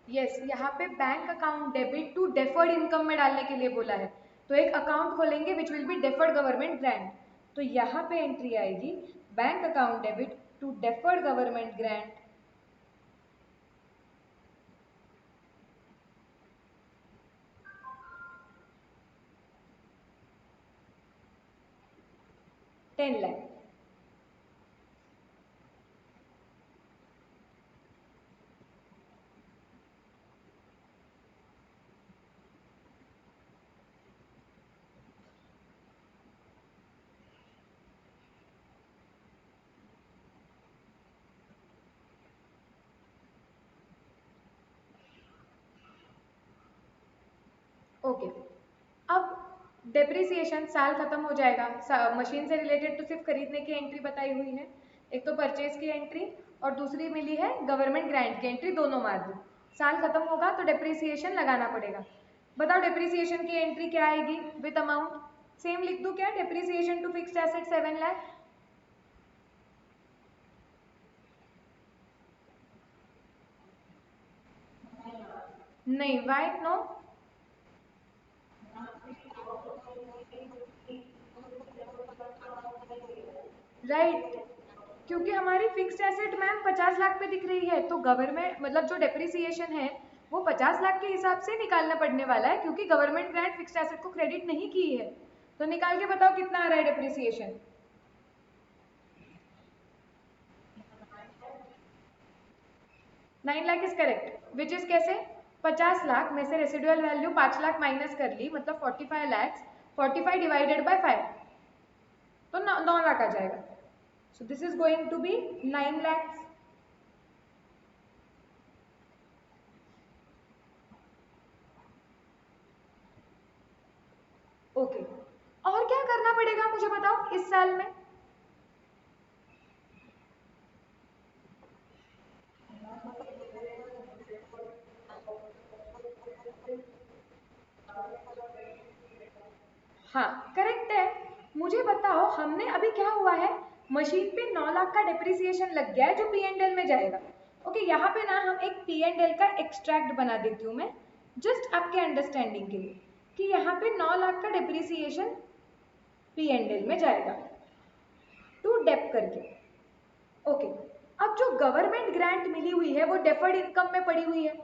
Speaker 1: यस यहाँ पे bank account debit to deferred income में डालने के लिए बोला है, तो एक अकाउंट खोलेंगे which will be deferred government grant, तो यहाँ पे एंट्री आएगी bank account debit to deferred government grant 10 lakh. Okay अब डेप्रिसिएशन साल खत्म हो जाएगा, मशीन से रिलेटेड तो सिर्फ खरीदने की एंट्री बताई हुई है, एक तो परचेज की एंट्री और दूसरी मिली है गवर्नमेंट ग्रांट की एंट्री, दोनों मार दो। साल खत्म होगा तो डेप्रिसिएशन लगाना पड़ेगा। बताओ डेप्रिसिएशन की एंट्री क्या आएगी विद अमाउंट, सेम लिख दूं क्या, depreciation to fixed asset 7 lakh. नहीं, वाई नो, राइट क्योंकि हमारी फिक्स्ड एसेट मैम 50 लाख पे दिख रही है, तो गवर्नमेंट मतलब जो डेप्रिसिएशन है वो 50 लाख के हिसाब से निकालना पड़ने वाला है, क्योंकि गवर्नमेंट ग्रांट फिक्स्ड एसेट को क्रेडिट नहीं की है। तो निकाल के बताओ कितना आ रहा है depreciation. 9 lakh is correct, which is कैसे? 50 लाख में से रेसिडुअल वैल्यू 5 लाख माइनस कर ली, मतलब 45 लैक्स, 45 डिवाइडेड बाय 5, तो 9 लाख आ जाएगा. So this is going to be 9 lakhs. Okay, और क्या करना पड़ेगा मुझे बताओ इस साल में? हाँ करेक्ट है. मुझे बताओ हमने अभी क्या हुआ है, मशीन पे 9 लाख का डिप्रिसिएशन लग गया है जो पी एंड एल में जाएगा. ओके, यहाँ पे ना हम एक पी एंड एल का एक्सट्रैक्ट बना देती हूँ मैं, जस्ट आपके अंडरस्टैंडिंग के लिए, कि यहाँ पे 9 लाख का डिप्रिसिएशन पी एंड एल में जाएगा टू डेप करके. ओके, अब जो गवर्नमेंट ग्रांट मिली हुई है वो डेफर्ड इनकम में पड़ी हुई है.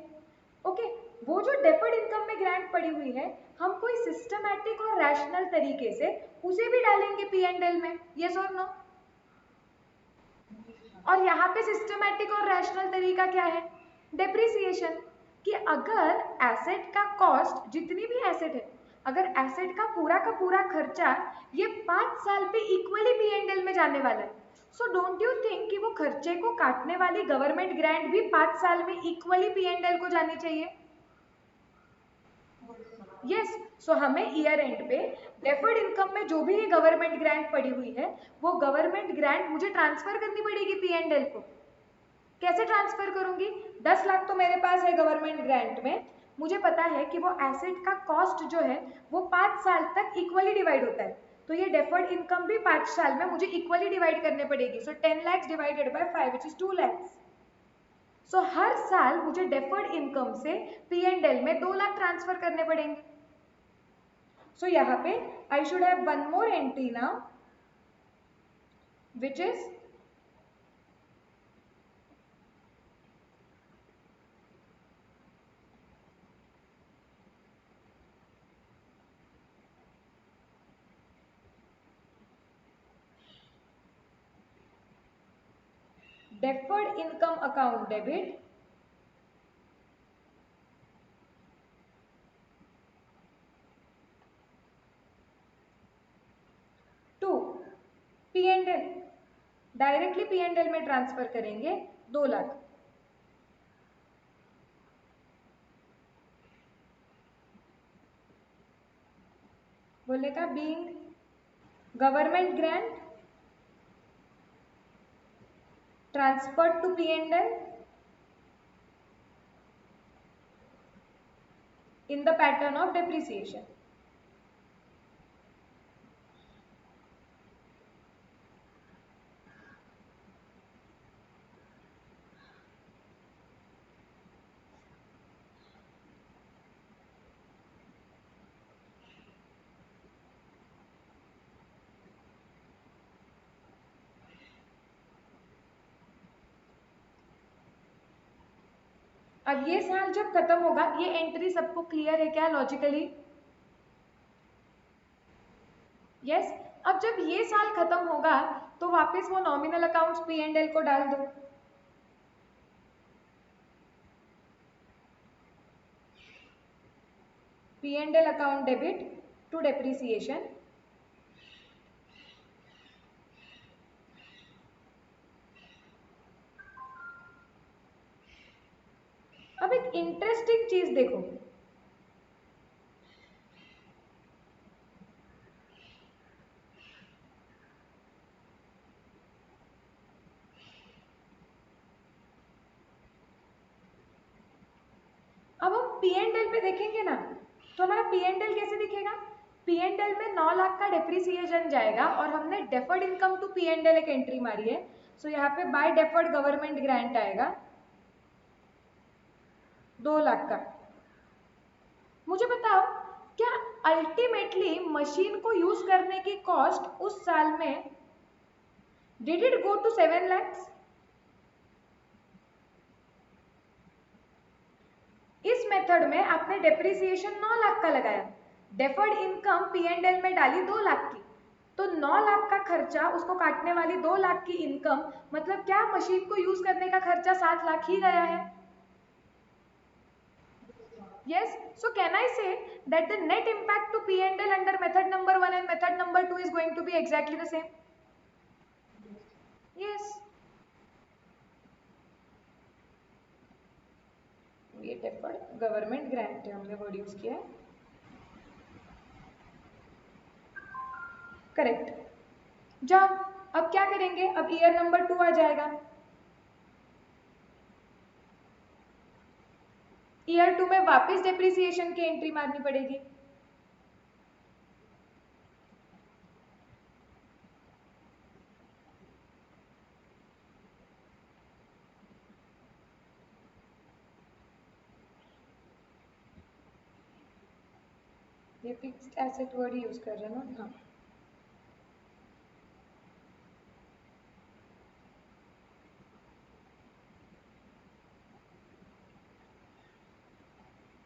Speaker 1: ओके, वो जो डेफर्ड इनकम में ग्रांट पड़ी हुई है, हम कोई सिस्टमैटिक और रैशनल तरीके से उसे भी डालेंगे पी एंड एल में, यस और नो? और यहाँ पे सिस्टमैटिक और रैशनल तरीका क्या है? डेप्रिसिएशन. कि अगर एसेट का कॉस्ट, जितनी भी एसेट है, अगर एसेट का पूरा खर्चा ये 5 साल पे इक्वली पी एंड एल में जाने वाला है, सो डोंट यू थिंक कि वो खर्चे को काटने वाली गवर्नमेंट ग्रांट भी 5 साल में इक्वली पी एंड एल को जानी चाहिए? यस. सो हमें ईयर एंड पे डेफर्ड इनकम में जो भी ये गवर्नमेंट ग्रांट पड़ी हुई है, वो गवर्नमेंट ग्रांट मुझे ट्रांसफर करनी पड़ेगी पी एंड एल को. कैसे ट्रांसफर करूंगी? 10 लाख तो मेरे पास है गवर्नमेंट ग्रांट में, मुझे पता है कि वो एसेट का कॉस्ट जो है वो 5 साल तक इक्वली डिवाइड होता है, तो ये डेफर्ड इनकम भी 5 साल में मुझे इक्वली डिवाइड करने पड़ेगी. So 10 lakh divided by 5 which is 2 lakh. So हर साल मुझे डेफर्ड इनकम से पी एंड एल में 2 लाख ट्रांसफर करने पड़ेंगे. सो यहाँ पे I should have one more entry now which is deferred income account debit to P and L. Directly P and L में ट्रांसफर करेंगे 2 लाख. बोलने का being government grant transferred to P and L in the pattern of depreciation. अब ये साल जब खत्म होगा, ये एंट्री सबको क्लियर है क्या लॉजिकली? यस. अब जब ये साल खत्म होगा तो वापस वो nominal accounts P and L को डाल दो. P and L account debit to depreciation. अब एक इंटरेस्टिंग चीज देखो, अब हम पी एंड एल पे देखेंगे ना, तो हमारा पी एंड एल कैसे दिखेगा? पी एंड एल में 9 लाख का डेप्रिसिएशन जाएगा और हमने deferred income to P and L एक एंट्री मारी है. सो यहाँ पे बाय डेफर्ड गवर्नमेंट ग्रांट आएगा 2 लाख का. मुझे बताओ, क्या अल्टीमेटली मशीन को यूज करने की कॉस्ट उस साल में did it go to 7 lakhs? इस मेथड में आपने डेप्रिसिएशन 9 लाख का लगाया, deferred income P and L में डाली 2 लाख की, तो 9 लाख का खर्चा, उसको काटने वाली 2 लाख की इनकम, मतलब क्या मशीन को यूज करने का खर्चा 7 लाख ही गया है? Yes, so can I say that the net impact to P&L under method number 1 and method number 2 is going to be exactly the same? Yes. ये डेफर्ड गवर्नमेंट ग्रांट है, हमने वर्ड यूज किया है, करेक्ट। जाओ, अब क्या करेंगे, अब ईयर नंबर 2 आ जाएगा। ईयर 2 में वापस डेप्रिसिएशन की एंट्री मारनी पड़ेगी। ये फिक्स्ड एसेट वर्ड यूज कर रहे हैं ना? हाँ,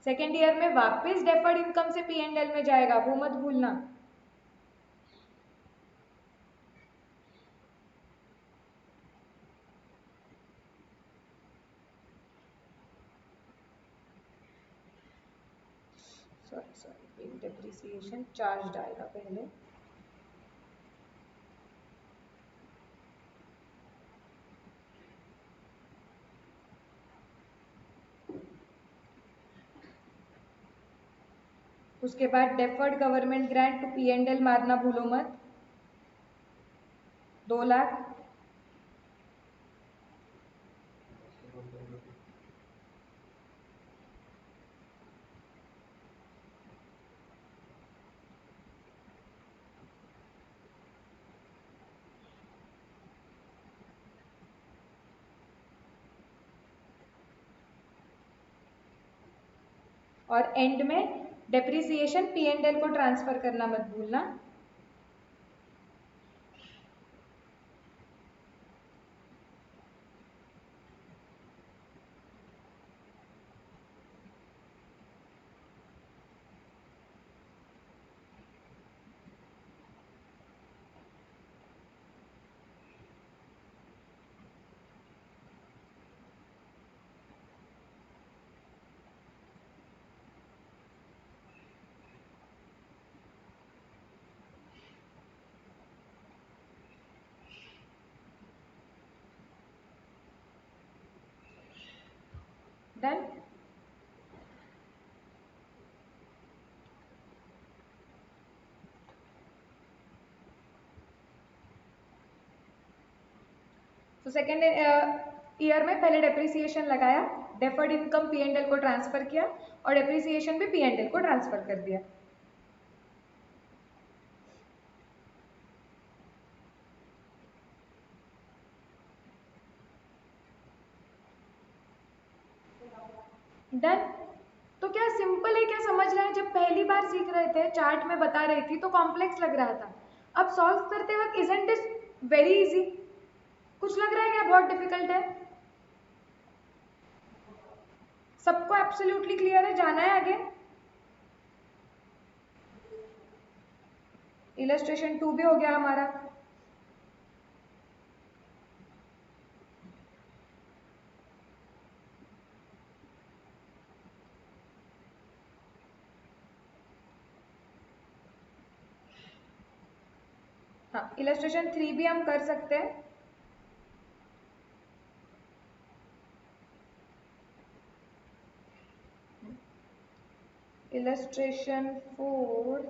Speaker 1: सेकेंड ईयर में वापस डेफर्ड इनकम से P&L में जाएगा, वो मत भूलना। सॉरी, डेप्रिसिएशन चार्ज आएगा पहले। उसके बाद deferred government grant to P&L मारना भूलो मत, 2 लाख। और एंड में डेप्रिसिएशन P&L को ट्रांसफर करना मत भूलना। डन। तो सेकेंड ईयर में पहले डेप्रिसिएशन लगाया, डेफर्ड इनकम P&L को ट्रांसफर किया और डेप्रिसिएशन भी P&L को ट्रांसफर कर दिया। डन। तो क्या सिंपल है, क्या समझ रहे हैं? जब पहली बार सीख रहे थे, चार्ट में बता रही थी तो कॉम्प्लेक्स लग रहा था, अब सॉल्व करते वक्त इजंट इट वेरी इजी? कुछ लग रहा है क्या बहुत डिफिकल्ट है? सबको एब्सोल्युटली क्लियर है? जाना है आगे? इलस्ट्रेशन 2 भी हो गया हमारा। हाँ, इलस्ट्रेशन 3 भी हम कर सकते हैं। इलस्ट्रेशन 4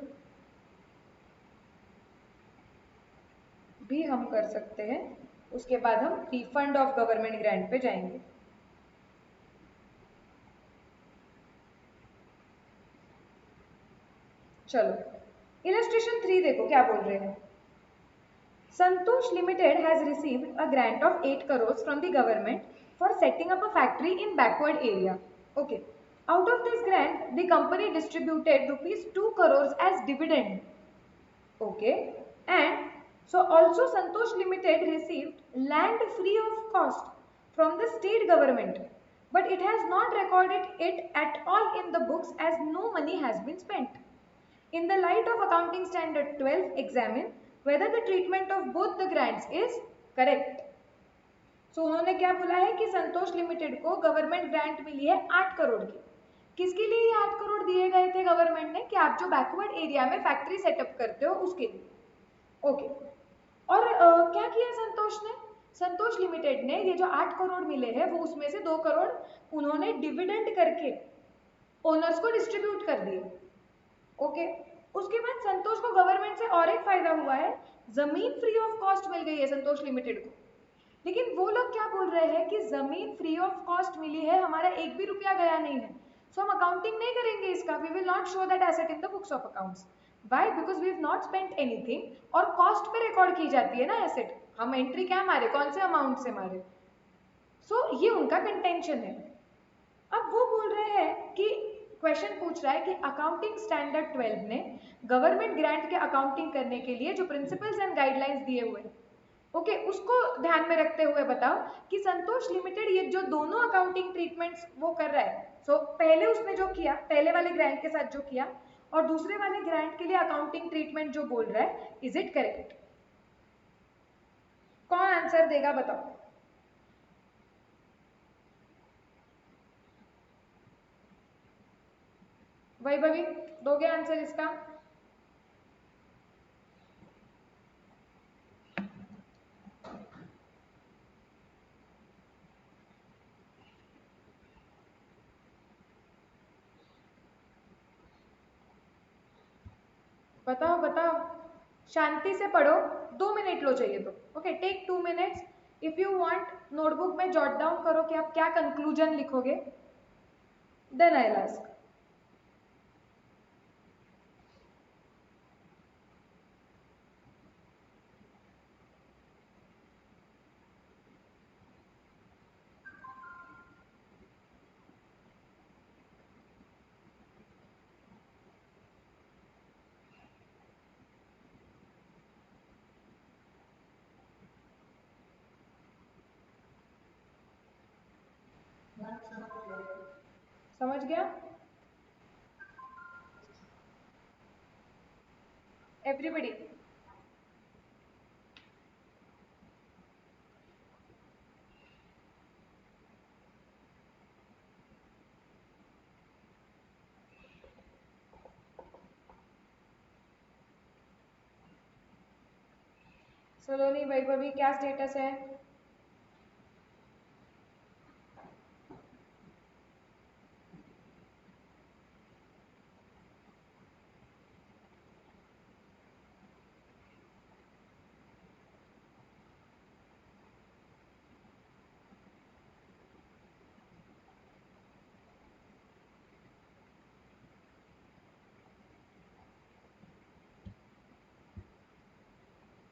Speaker 1: भी हम कर सकते हैं, उसके बाद हम रिफंड ऑफ गवर्नमेंट ग्रांट पे जाएंगे। चलो, इलस्ट्रेशन 3 देखो क्या बोल रहे हैं। Santosh Limited has received a grant of 8 crores from the government for setting up a factory in backward area. Okay. Out of this grant, the company distributed rupees 2 crores as dividend. Okay. And so also Santosh Limited received land free of cost from the state government. But it has not recorded it at all in the books as no money has been spent. In the light of Accounting Standard 12, examine whether the treatment of both the grants is correct. So उन्होंने क्या बोला है कि संतोष limited को government grant मिली है 8 करोड़ की, किसके लिए ये 8 करोड़ दिए गए थे गवर्नमेंट ने? कि आप जो बैकवर्ड एरिया में फैक्ट्री सेटअप करते हो उसके लिए। ओके। और क्या किया संतोष ने? संतोष लिमिटेड ने ये जो 8 करोड़ मिले हैं वो उसमें से 2 करोड़ उन्होंने डिविडेंड करके ओनर्स को डिस्ट्रीब्यूट कर दिए। ओके। उसके बाद संतोष को गवर्नमेंट से और एक फायदा हुआ है, जमीन फ्री ऑफ कॉस्ट मिल गई है संतोष लिमिटेड को। लेकिन वो लोग क्या बोल रहे हैं कि जमीन फ्री ऑफ कॉस्ट मिली है, हमारा एक भी रुपया गया नहीं है, सो हम अकाउंटिंग नहीं करेंगे इसका, we will not show that asset in the books of accounts. Why? Because we have not spent anything और कॉस्ट पे रिकॉर्ड की जाती है ना एसेट, हम एंट्री क्या मारे, कौन से अमाउंट से मारे। सो ये उनका कंटेंशन है। अब वो बोल रहे हैं कि क्वेश्चन पूछ रहा है कि अकाउंटिंग स्टैंडर्ड 12 ने गवर्नमेंट ग्रांट के अकाउंटिंग करने के लिए जो प्रिंसिपल्स एंड गाइडलाइंस दिए हुए हैं, ओके, उसको ध्यान में रखते हुए बताओ कि संतोष लिमिटेड ये जो दोनों अकाउंटिंग ट्रीटमेंट्स वो कर रहा है, सो पहले उसने जो किया, पहले वाले ग्रांट के साथ जो किया और दूसरे वाले ग्रांट के लिए अकाउंटिंग ट्रीटमेंट जो बोल रहा है, इज इट करेक्ट? कौन आंसर देगा बताओ? वैभवी, दोगे आंसर इसका? बताओ बताओ, शांति से पढ़ो, 2 मिनट लो चाहिए तो। Okay, take 2 minutes. If you want notebook में जॉट डाउन करो कि आप क्या कंक्लूजन लिखोगे, देन आई आस्क। समझ गया एवरीबडी? सलोनी, वैभवी, क्या स्टेटस है?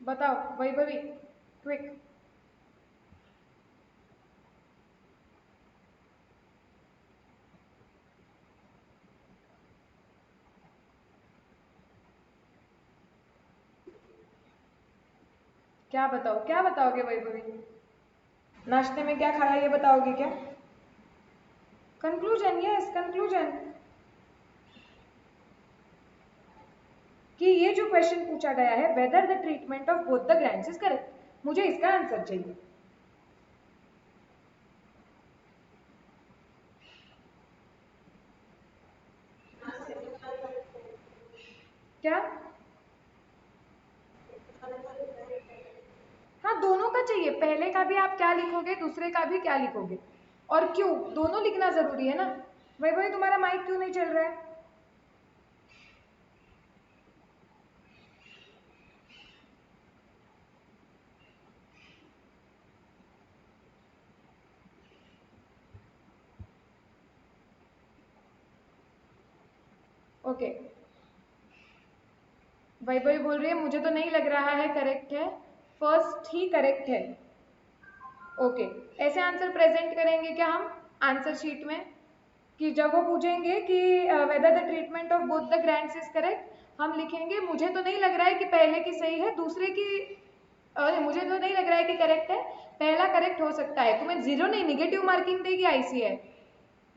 Speaker 1: बताओ वैभवी, क्विक। क्या बताओ, क्या बताओगे वैभवी? नाश्ते में क्या खाया ये बताओगे क्या? Conclusion, yes conclusion. कि ये जो क्वेश्चन पूछा गया है, whether the treatment of both the grants is correct, मुझे इसका आंसर चाहिए। क्या? हाँ, दोनों का चाहिए, पहले का भी आप क्या लिखोगे, दूसरे का भी क्या लिखोगे, और क्यों दोनों लिखना जरूरी है ना। वैभवी, तुम्हारा माइक क्यों नहीं चल रहा है? ओके, वैभवी बोल रही है मुझे तो नहीं लग रहा है करेक्ट है, फर्स्ट ही करेक्ट है। ओके, ऐसे आंसर प्रेजेंट करेंगे क्या हम आंसर शीट में? कि जब वो पूछेंगे कि whether the treatment of both the grants is correct, हम लिखेंगे मुझे तो नहीं लग रहा है कि पहले की सही है, दूसरे की मुझे तो नहीं लग रहा है कि करेक्ट है, पहला करेक्ट हो सकता है। तुम्हें जीरो नहीं, निगेटिव मार्किंग देगी आईसीए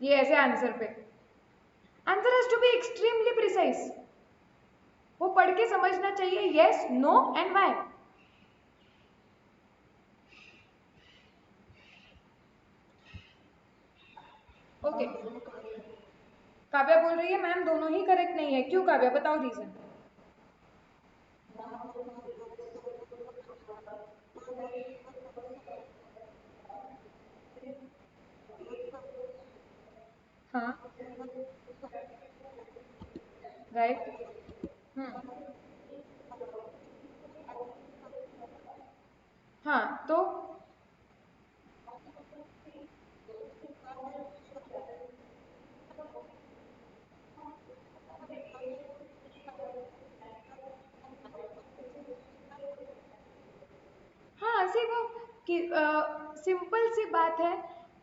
Speaker 1: ये ऐसे आंसर पे। Answer has to be extremely precise, वो पढ़ के समझना चाहिए yes no and why. Okay, Kavya बोल रही है मैम दोनों ही करेक्ट नहीं है, क्यों काव्या बताओ रीजन। हाँ राइट। हम्म। हाँ तो हाँ सी वो कि सिंपल सी बात है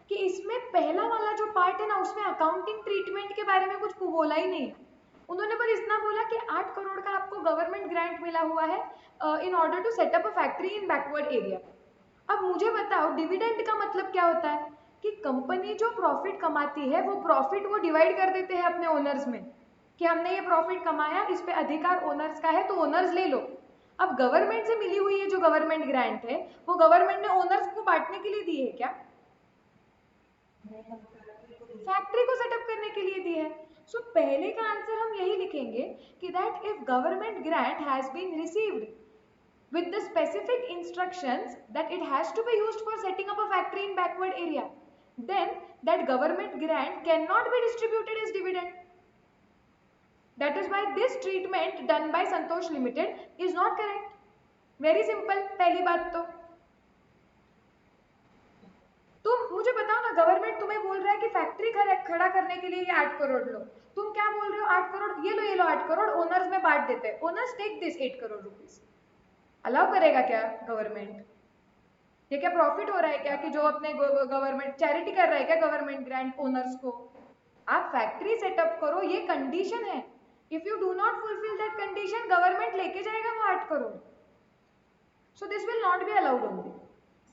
Speaker 1: कि इसमें पहला वाला जो पार्ट है ना उसमें अकाउंटिंग ट्रीटमेंट के बारे में कुछ बोला ही नहीं। उन्होंने बस इतना बोला कि 8 करोड़ का आपको गवर्नमेंट ग्रांट मिला हुआ है in order to set up a factory in backward area. अब मुझे बताओ डिविडेंड का मतलब क्या होता है कि कंपनी जो प्रॉफिट कमाती है वो प्रॉफिट वो डिवाइड कर देते हैं अपने ओनर्स में कि हमने ये प्रॉफिट कमाया इस पे अधिकार ओनर्स का है तो ओनर्स ले लो। अब गवर्नमेंट से मिली हुई है जो गवर्नमेंट ग्रांट है वो गवर्नमेंट ने ओनर्स को बांटने के लिए दी है क्या, फैक्ट्री को सेटअप करने के लिए दी है। सो पहले का आंसर हम यही लिखेंगे कि that if government grant has been received with the specific instructions that it has to be used for setting up a factory in backward area, then that government grant cannot be distributed as dividend. That is why this treatment done by Santosh Limited is not correct. Very simple पहली बात तो तुम मुझे बताओ ना government तुम्हें बोल रहा है कि फैक्ट्री खड़ा करने के लिए ये 8 करोड़ लो, तुम क्या बोल रहे हो 8 करोड़ ये लो 8 करोड़ ओनर्स में बांट देते हैं, owners take this 8 crore rupees. Allow करेगा क्या गवर्नमेंट? ये क्या प्रॉफिट हो रहा है क्या कि जो अपने गवर्नमेंट चैरिटी कर रहा है क्या गवर्नमेंट ग्रांट ओनर्स को? आप फैक्ट्री सेटअप करो ये कंडीशन है, if you do not fulfil that condition government लेके जाएगा वो 8 crore. So this will not be allowed only.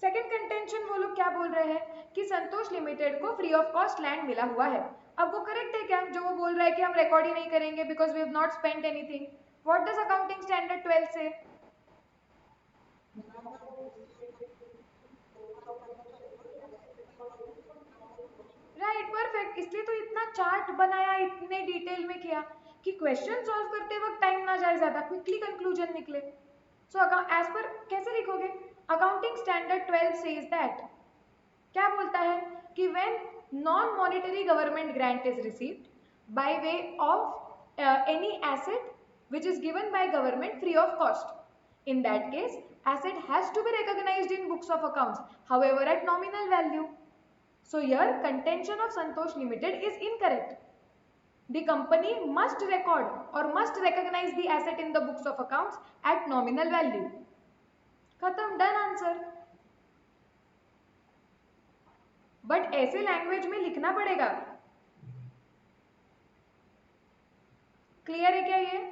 Speaker 1: Second contention वो लोग क्या बोल रहे हैं कि संतोष लिमिटेड को फ्री ऑफ कॉस्ट लैंड मिला हुआ है। अब वो करेक्ट है क्या जो वो बोल रहा है कि हम रिकॉर्ड ही नहीं करेंगे because we have not spent anything? What does accounting standard 12 से? राइट परफेक्ट, इसलिए तो इतना चार्ट बनाया इतने डिटेल में किया कि क्वेश्चन सॉल्व करते वक्त टाइम ना जाए ज्यादा, क्विकली कंक्लूजन निकले। सो एज पर कैसे लिखोगे? अकाउंटिंग स्टैंडर्ड 12 सेज दैट, क्या बोलता है कि when non monetary government grant is received by way of any asset which is given by government free of cost, in that case asset has to be recognized in books of accounts however at nominal value. So here contention of Santosh Limited is incorrect. The company must record or must recognize the asset in the books of accounts at nominal value. खत्म, done answer. But ऐसे language में लिखना पड़ेगा। Clear है क्या ये?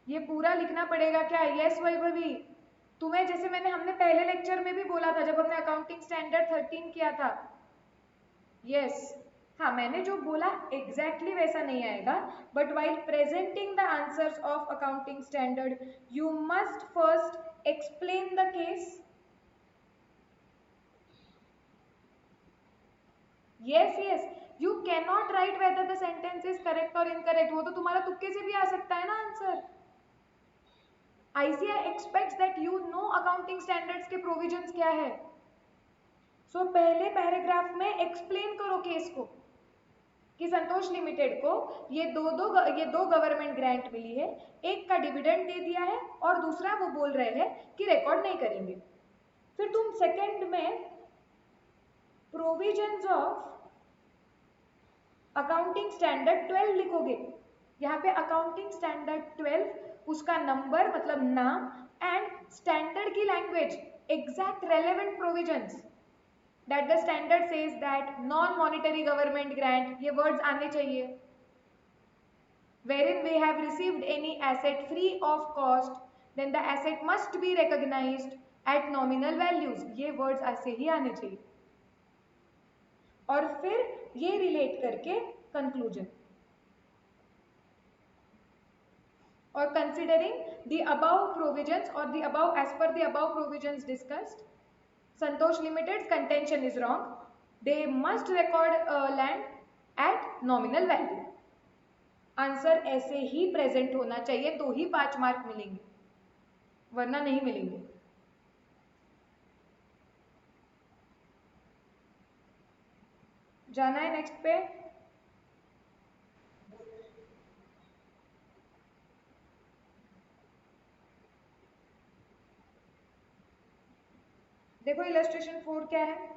Speaker 1: ये पूरा लिखना पड़ेगा क्या? यस वैभवी, तुम्हें जैसे हमने पहले लेक्चर में भी बोला था जब हमने अकाउंटिंग स्टैंडर्ड 13 किया था। यस हाँ मैंने जो बोला एग्जैक्टली वैसा नहीं आएगा, but while presenting the answers of accounting standard you must first explain the case. Yes yes, you can not right whether the sentence is correct और इनकरेक्ट, वो तो तुम्हारा तुक्के से भी आ सकता है ना answer. ICAI expects that you know accounting standards के प्रोविजंस क्या है। सो पहले पैराग्राफ में एक्सप्लेन करो केस को कि संतोष लिमिटेड को ये दो गवर्नमेंट ग्रांट मिली है, एक का डिविडेंड दे दिया है और दूसरा वो बोल रहे हैं कि रिकॉर्ड नहीं करेंगे। फिर तुम सेकंड में प्रोविजंस ऑफ अकाउंटिंग स्टैंडर्ड 12 लिखोगे। यहाँ पे अकाउंटिंग स्टैंडर्ड 12 उसका नंबर मतलब नाम एंड स्टैंडर्ड की language exact relevant provisions that the standard says that non monetary government grant, ये वर्ड्स आने चाहिए। wherein we have received any asset free of cost then the asset must be recognized at nominal values, ये words ऐसे ही आने चाहिए। और फिर ये रिलेट करके कंक्लूजन और considering the above provisions or the above as per the above provisions discussed Santosh Limited's contention is wrong. They must record land at nominal value. Answer ऐसे ही प्रेजेंट होना चाहिए तो ही 5 मार्क मिलेंगे, वरना नहीं मिलेंगे। जाना है नेक्स्ट पे। देखो इलस्ट्रेशन 4 क्या है।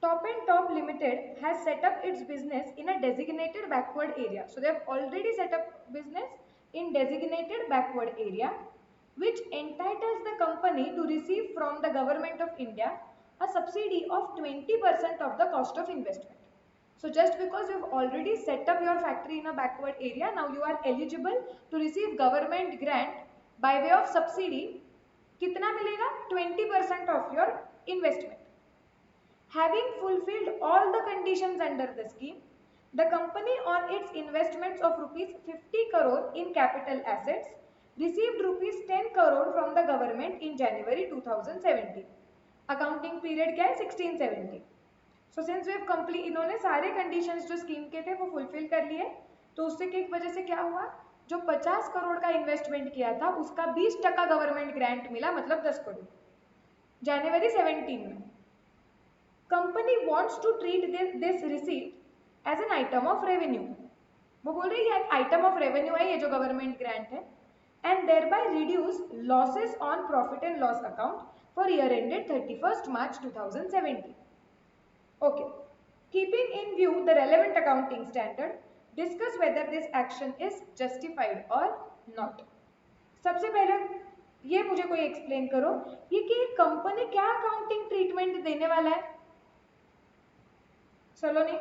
Speaker 1: Top and Top Limited has set up its business in a designated backward area. So they have already set up business in designated backward area, which entitles the company to receive from the government of India a subsidy of 20% of the cost of investment. So just because you have already set up your factory in a backward area, now you are eligible to receive government grant by way of subsidy. कितना मिलेगा? 20% of your investment. Having fulfilled all the conditions under the scheme, the company on its investments of rupees 50 crore in capital assets received rupees 10 crore from the government in January 2017. Accounting period क्या है? 16-17. So since we have complete, इन्होंने सारे conditions जो scheme के थे वो fulfil कर लिए, तो उससे की वजह से क्या हुआ, जो 50 करोड़ का इन्वेस्टमेंट किया था उसका 20% गवर्नमेंट ग्रांट मिला, मतलब 10 करोड़ जनवरी 17 में। Company wants to treat this receipt as an item of revenue. वो बोल रही है आइटम ऑफ रेवेन्यू है ये जो गवर्नमेंट ग्रांट है, and thereby reduce losses on profit and loss account for year ended 31st March 2017. Okay. Keeping in view the relevant accounting standard, discuss whether this action is justified or not. सबसे पहले ये मुझे कोई explain करो, ये कि company क्या accounting treatment देने वाला है? सलोनी,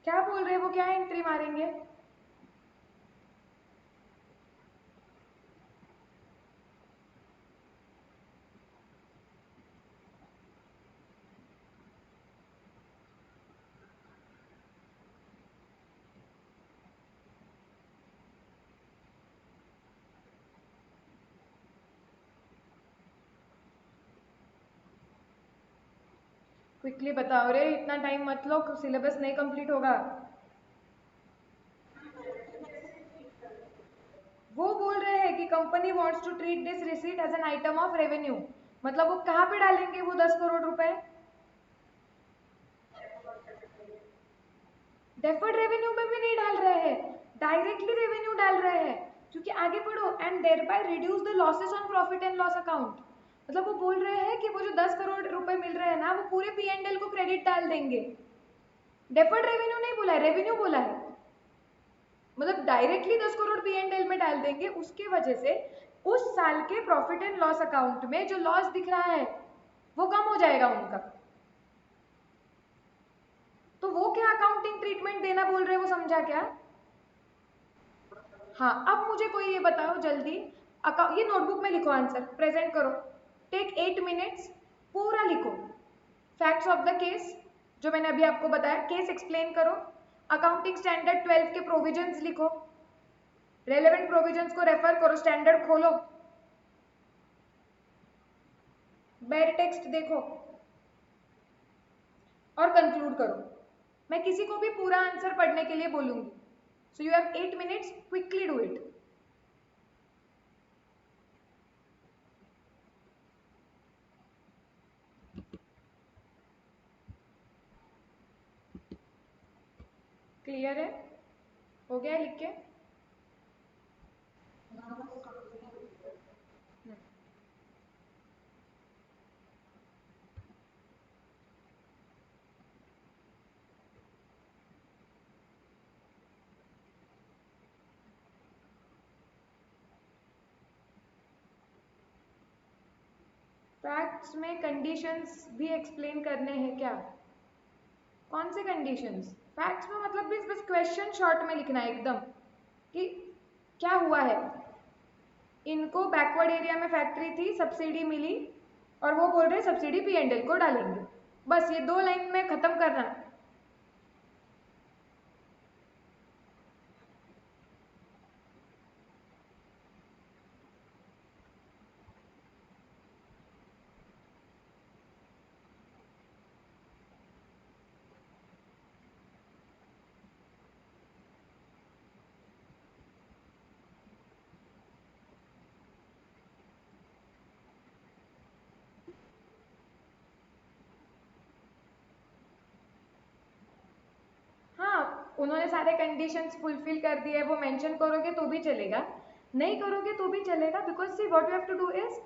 Speaker 1: क्या बोल रहे हैं वो, क्या एंट्री मारेंगे? क्विकली बताओ रे, इतना टाइम मत लो, सिलेबस नहीं कंप्लीट होगा। वो बोल रहे हैं कि company wants to treat this receipt as an item of revenue, मतलब वो कहाँ पे डालेंगे वो 10 करोड़ रुपए? डेफर्ड रेवेन्यू में भी नहीं डाल रहे हैं, डायरेक्टली रेवेन्यू डाल रहे हैं, क्योंकि आगे पढ़ो, and thereby reduce the losses on profit and loss account. मतलब वो बोल रहे हैं कि वो जो 10 करोड़ रुपए मिल रहे हैं ना, वो पूरे P&L को क्रेडिट डाल देंगे। डेफर्ड रेवेन्यू नहीं बोला है, रेवेन्यू बोला है, मतलब डायरेक्टली 10 करोड़ P&L में डाल देंगे। उसके वजह से उस साल के प्रॉफिट एंड लॉस अकाउंट में जो लॉस दिख रहा है वो कम हो जाएगा उनका। तो वो क्या अकाउंटिंग ट्रीटमेंट देना बोल रहे हैं, वो समझा क्या? हाँ, अब मुझे कोई ये बताओ जल्दी, ये नोटबुक में लिखो, आंसर प्रेजेंट करो, टेक 8 मिनट्स, पूरा लिखो। फैक्ट्स ऑफ द केस जो मैंने अभी आपको बताया, केस एक्सप्लेन करो, अकाउंटिंग स्टैंडर्ड 12 के प्रोविजंस लिखो, रेलेवेंट प्रोविजंस को रेफर करो, स्टैंडर्ड खोलो, बैर टेक्स्ट देखो और कंक्लूड करो। मैं किसी को भी पूरा आंसर पढ़ने के लिए बोलूंगी। So you have 8 minutes, quickly do it. Clear है? हो गया लिख के? फैक्ट्स में कंडीशंस भी एक्सप्लेन करने हैं क्या? कौन से कंडीशंस? फैक्ट्स में मतलब भी बस क्वेश्चन शॉर्ट में लिखना है एकदम कि क्या हुआ है, इनको बैकवर्ड एरिया में फैक्ट्री थी, सब्सिडी मिली और वो बोल रहे सब्सिडी P&L को डालेंगे, बस ये 2 लाइन में खत्म करना है। हाँ, उन्होंने सारे कंडीशंस फुलफिल कर दिए, वो मेंशन करोगे तो भी चलेगा, नहीं करोगे तो भी चलेगा, because see what you have to do is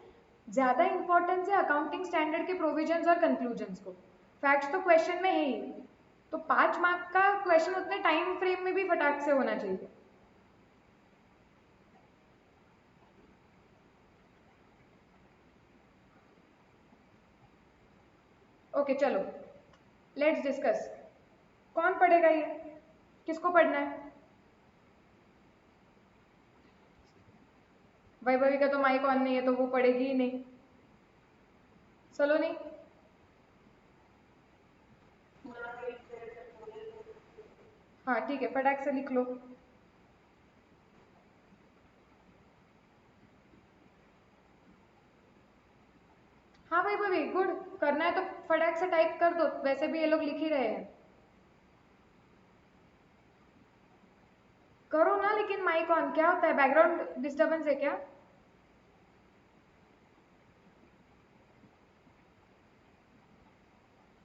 Speaker 1: ज़्यादा इंपॉर्टेंस है अकाउंटिंग स्टैंडर्ड के प्रोविजंस और कंक्लूजन्स को। फैक्ट्स तो क्वेश्चन में है ही, तो 5 मार्क का क्वेश्चन उतने टाइम फ्रेम में भी फटाक से होना चाहिए। ओके चलो, लेट्स डिस्कस। कौन पढ़ेगा ये? किसको पढ़ना है? वैभवी का तो माइक ऑन नहीं है तो वो पढ़ेगी ही नहीं। सलोनी? हाँ ठीक है, फटाक से लिख लो। हाँ वैभवी, गुड। करना है तो फटाक से टाइप कर दो, वैसे भी ये लोग लिख ही रहे हैं। करो ना, लेकिन माइक ऑन क्या होता है? बैकग्राउंड डिस्टरबेंस है क्या?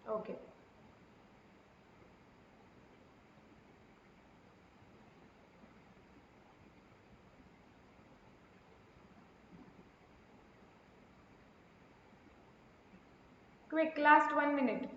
Speaker 1: Okay. Quick, last 1 minute.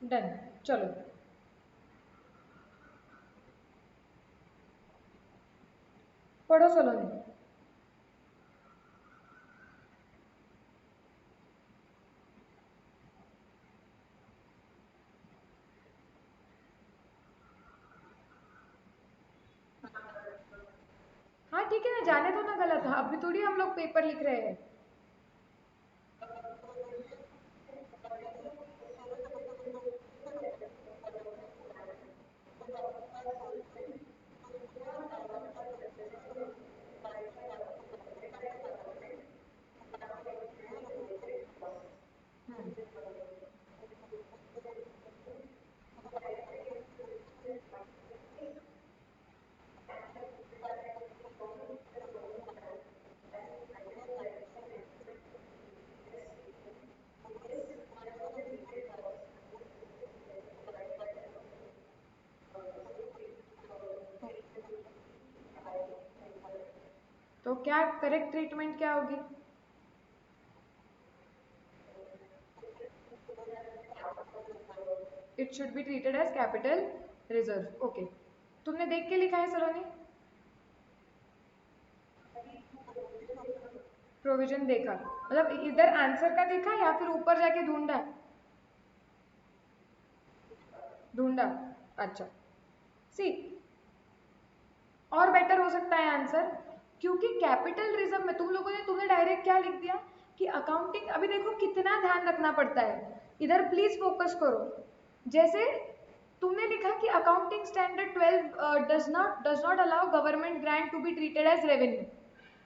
Speaker 1: Done. चलो, पढ़ो सलोनी। हाँ ठीक है ना, जाने दो ना, गलत, हाँ अभी थोड़ी हम लोग पेपर लिख रहे हैं। तो क्या करेक्ट ट्रीटमेंट क्या होगी? It should be treated as capital reserve. Okay, तुमने देख के लिखा है सलोनी? प्रोविजन देखा मतलब इधर आंसर का देखा या फिर ऊपर जाके ढूंढा? ढूंढा, अच्छा। सी, और बेटर हो सकता है आंसर, क्योंकि कैपिटल रिजर्व में तुमने डायरेक्ट क्या लिख दिया कि अकाउंटिंग, अभी देखो कितना ध्यान रखना पड़ता है, इधर प्लीज फोकस करो। जैसे तुमने लिखा कि accounting standard 12 does not allow government grant to be treated as revenue,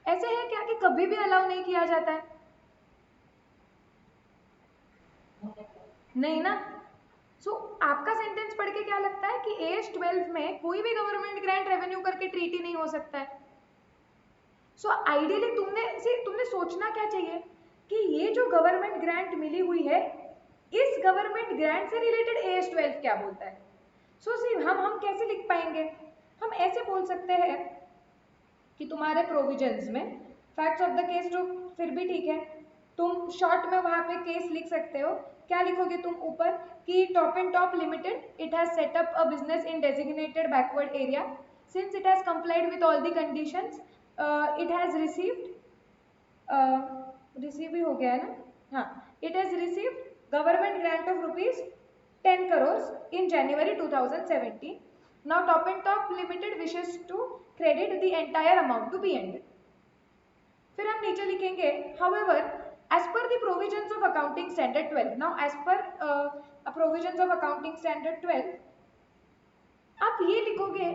Speaker 1: ऐसे है क्या कि कभी भी अलाउ नहीं किया जाता है? नहीं ना। आपका सेंटेंस पढ़ के क्या लगता है कि AS12 में कोई भी गवर्नमेंट ग्रांट रेवेन्यू करके ट्रीट ही नहीं हो सकता है? आइडियली तुमने सोचना क्या चाहिए कि ये जो गवर्नमेंट ग्रांट मिली हुई है, इस गवर्नमेंट ग्रांट से रिलेटेड AS12 क्या बोलता है? सी हम कैसे लिख पाएंगे? हम ऐसे बोल सकते हैं कि तुम्हारे प्रोविजंस में फैक्ट्स ऑफ द केस तो फिर भी ठीक है, तुम शॉर्ट में वहां पे केस लिख सकते हो। क्या लिखोगे तुम ऊपर कि top and top limited it has set up a business in designated backward area since it has complied with all the conditions, it has received, receive ही हो गया है ना, हाँ, it has received government grant of ₹10 crores in January 2017. Now Top and Top Limited wishes to credit the entire amount to P&L. फिर हम नीचे लिखेंगे however as per the provisions of accounting standard 12. Now as per provisions of accounting standard 12 आप ये लिखोगे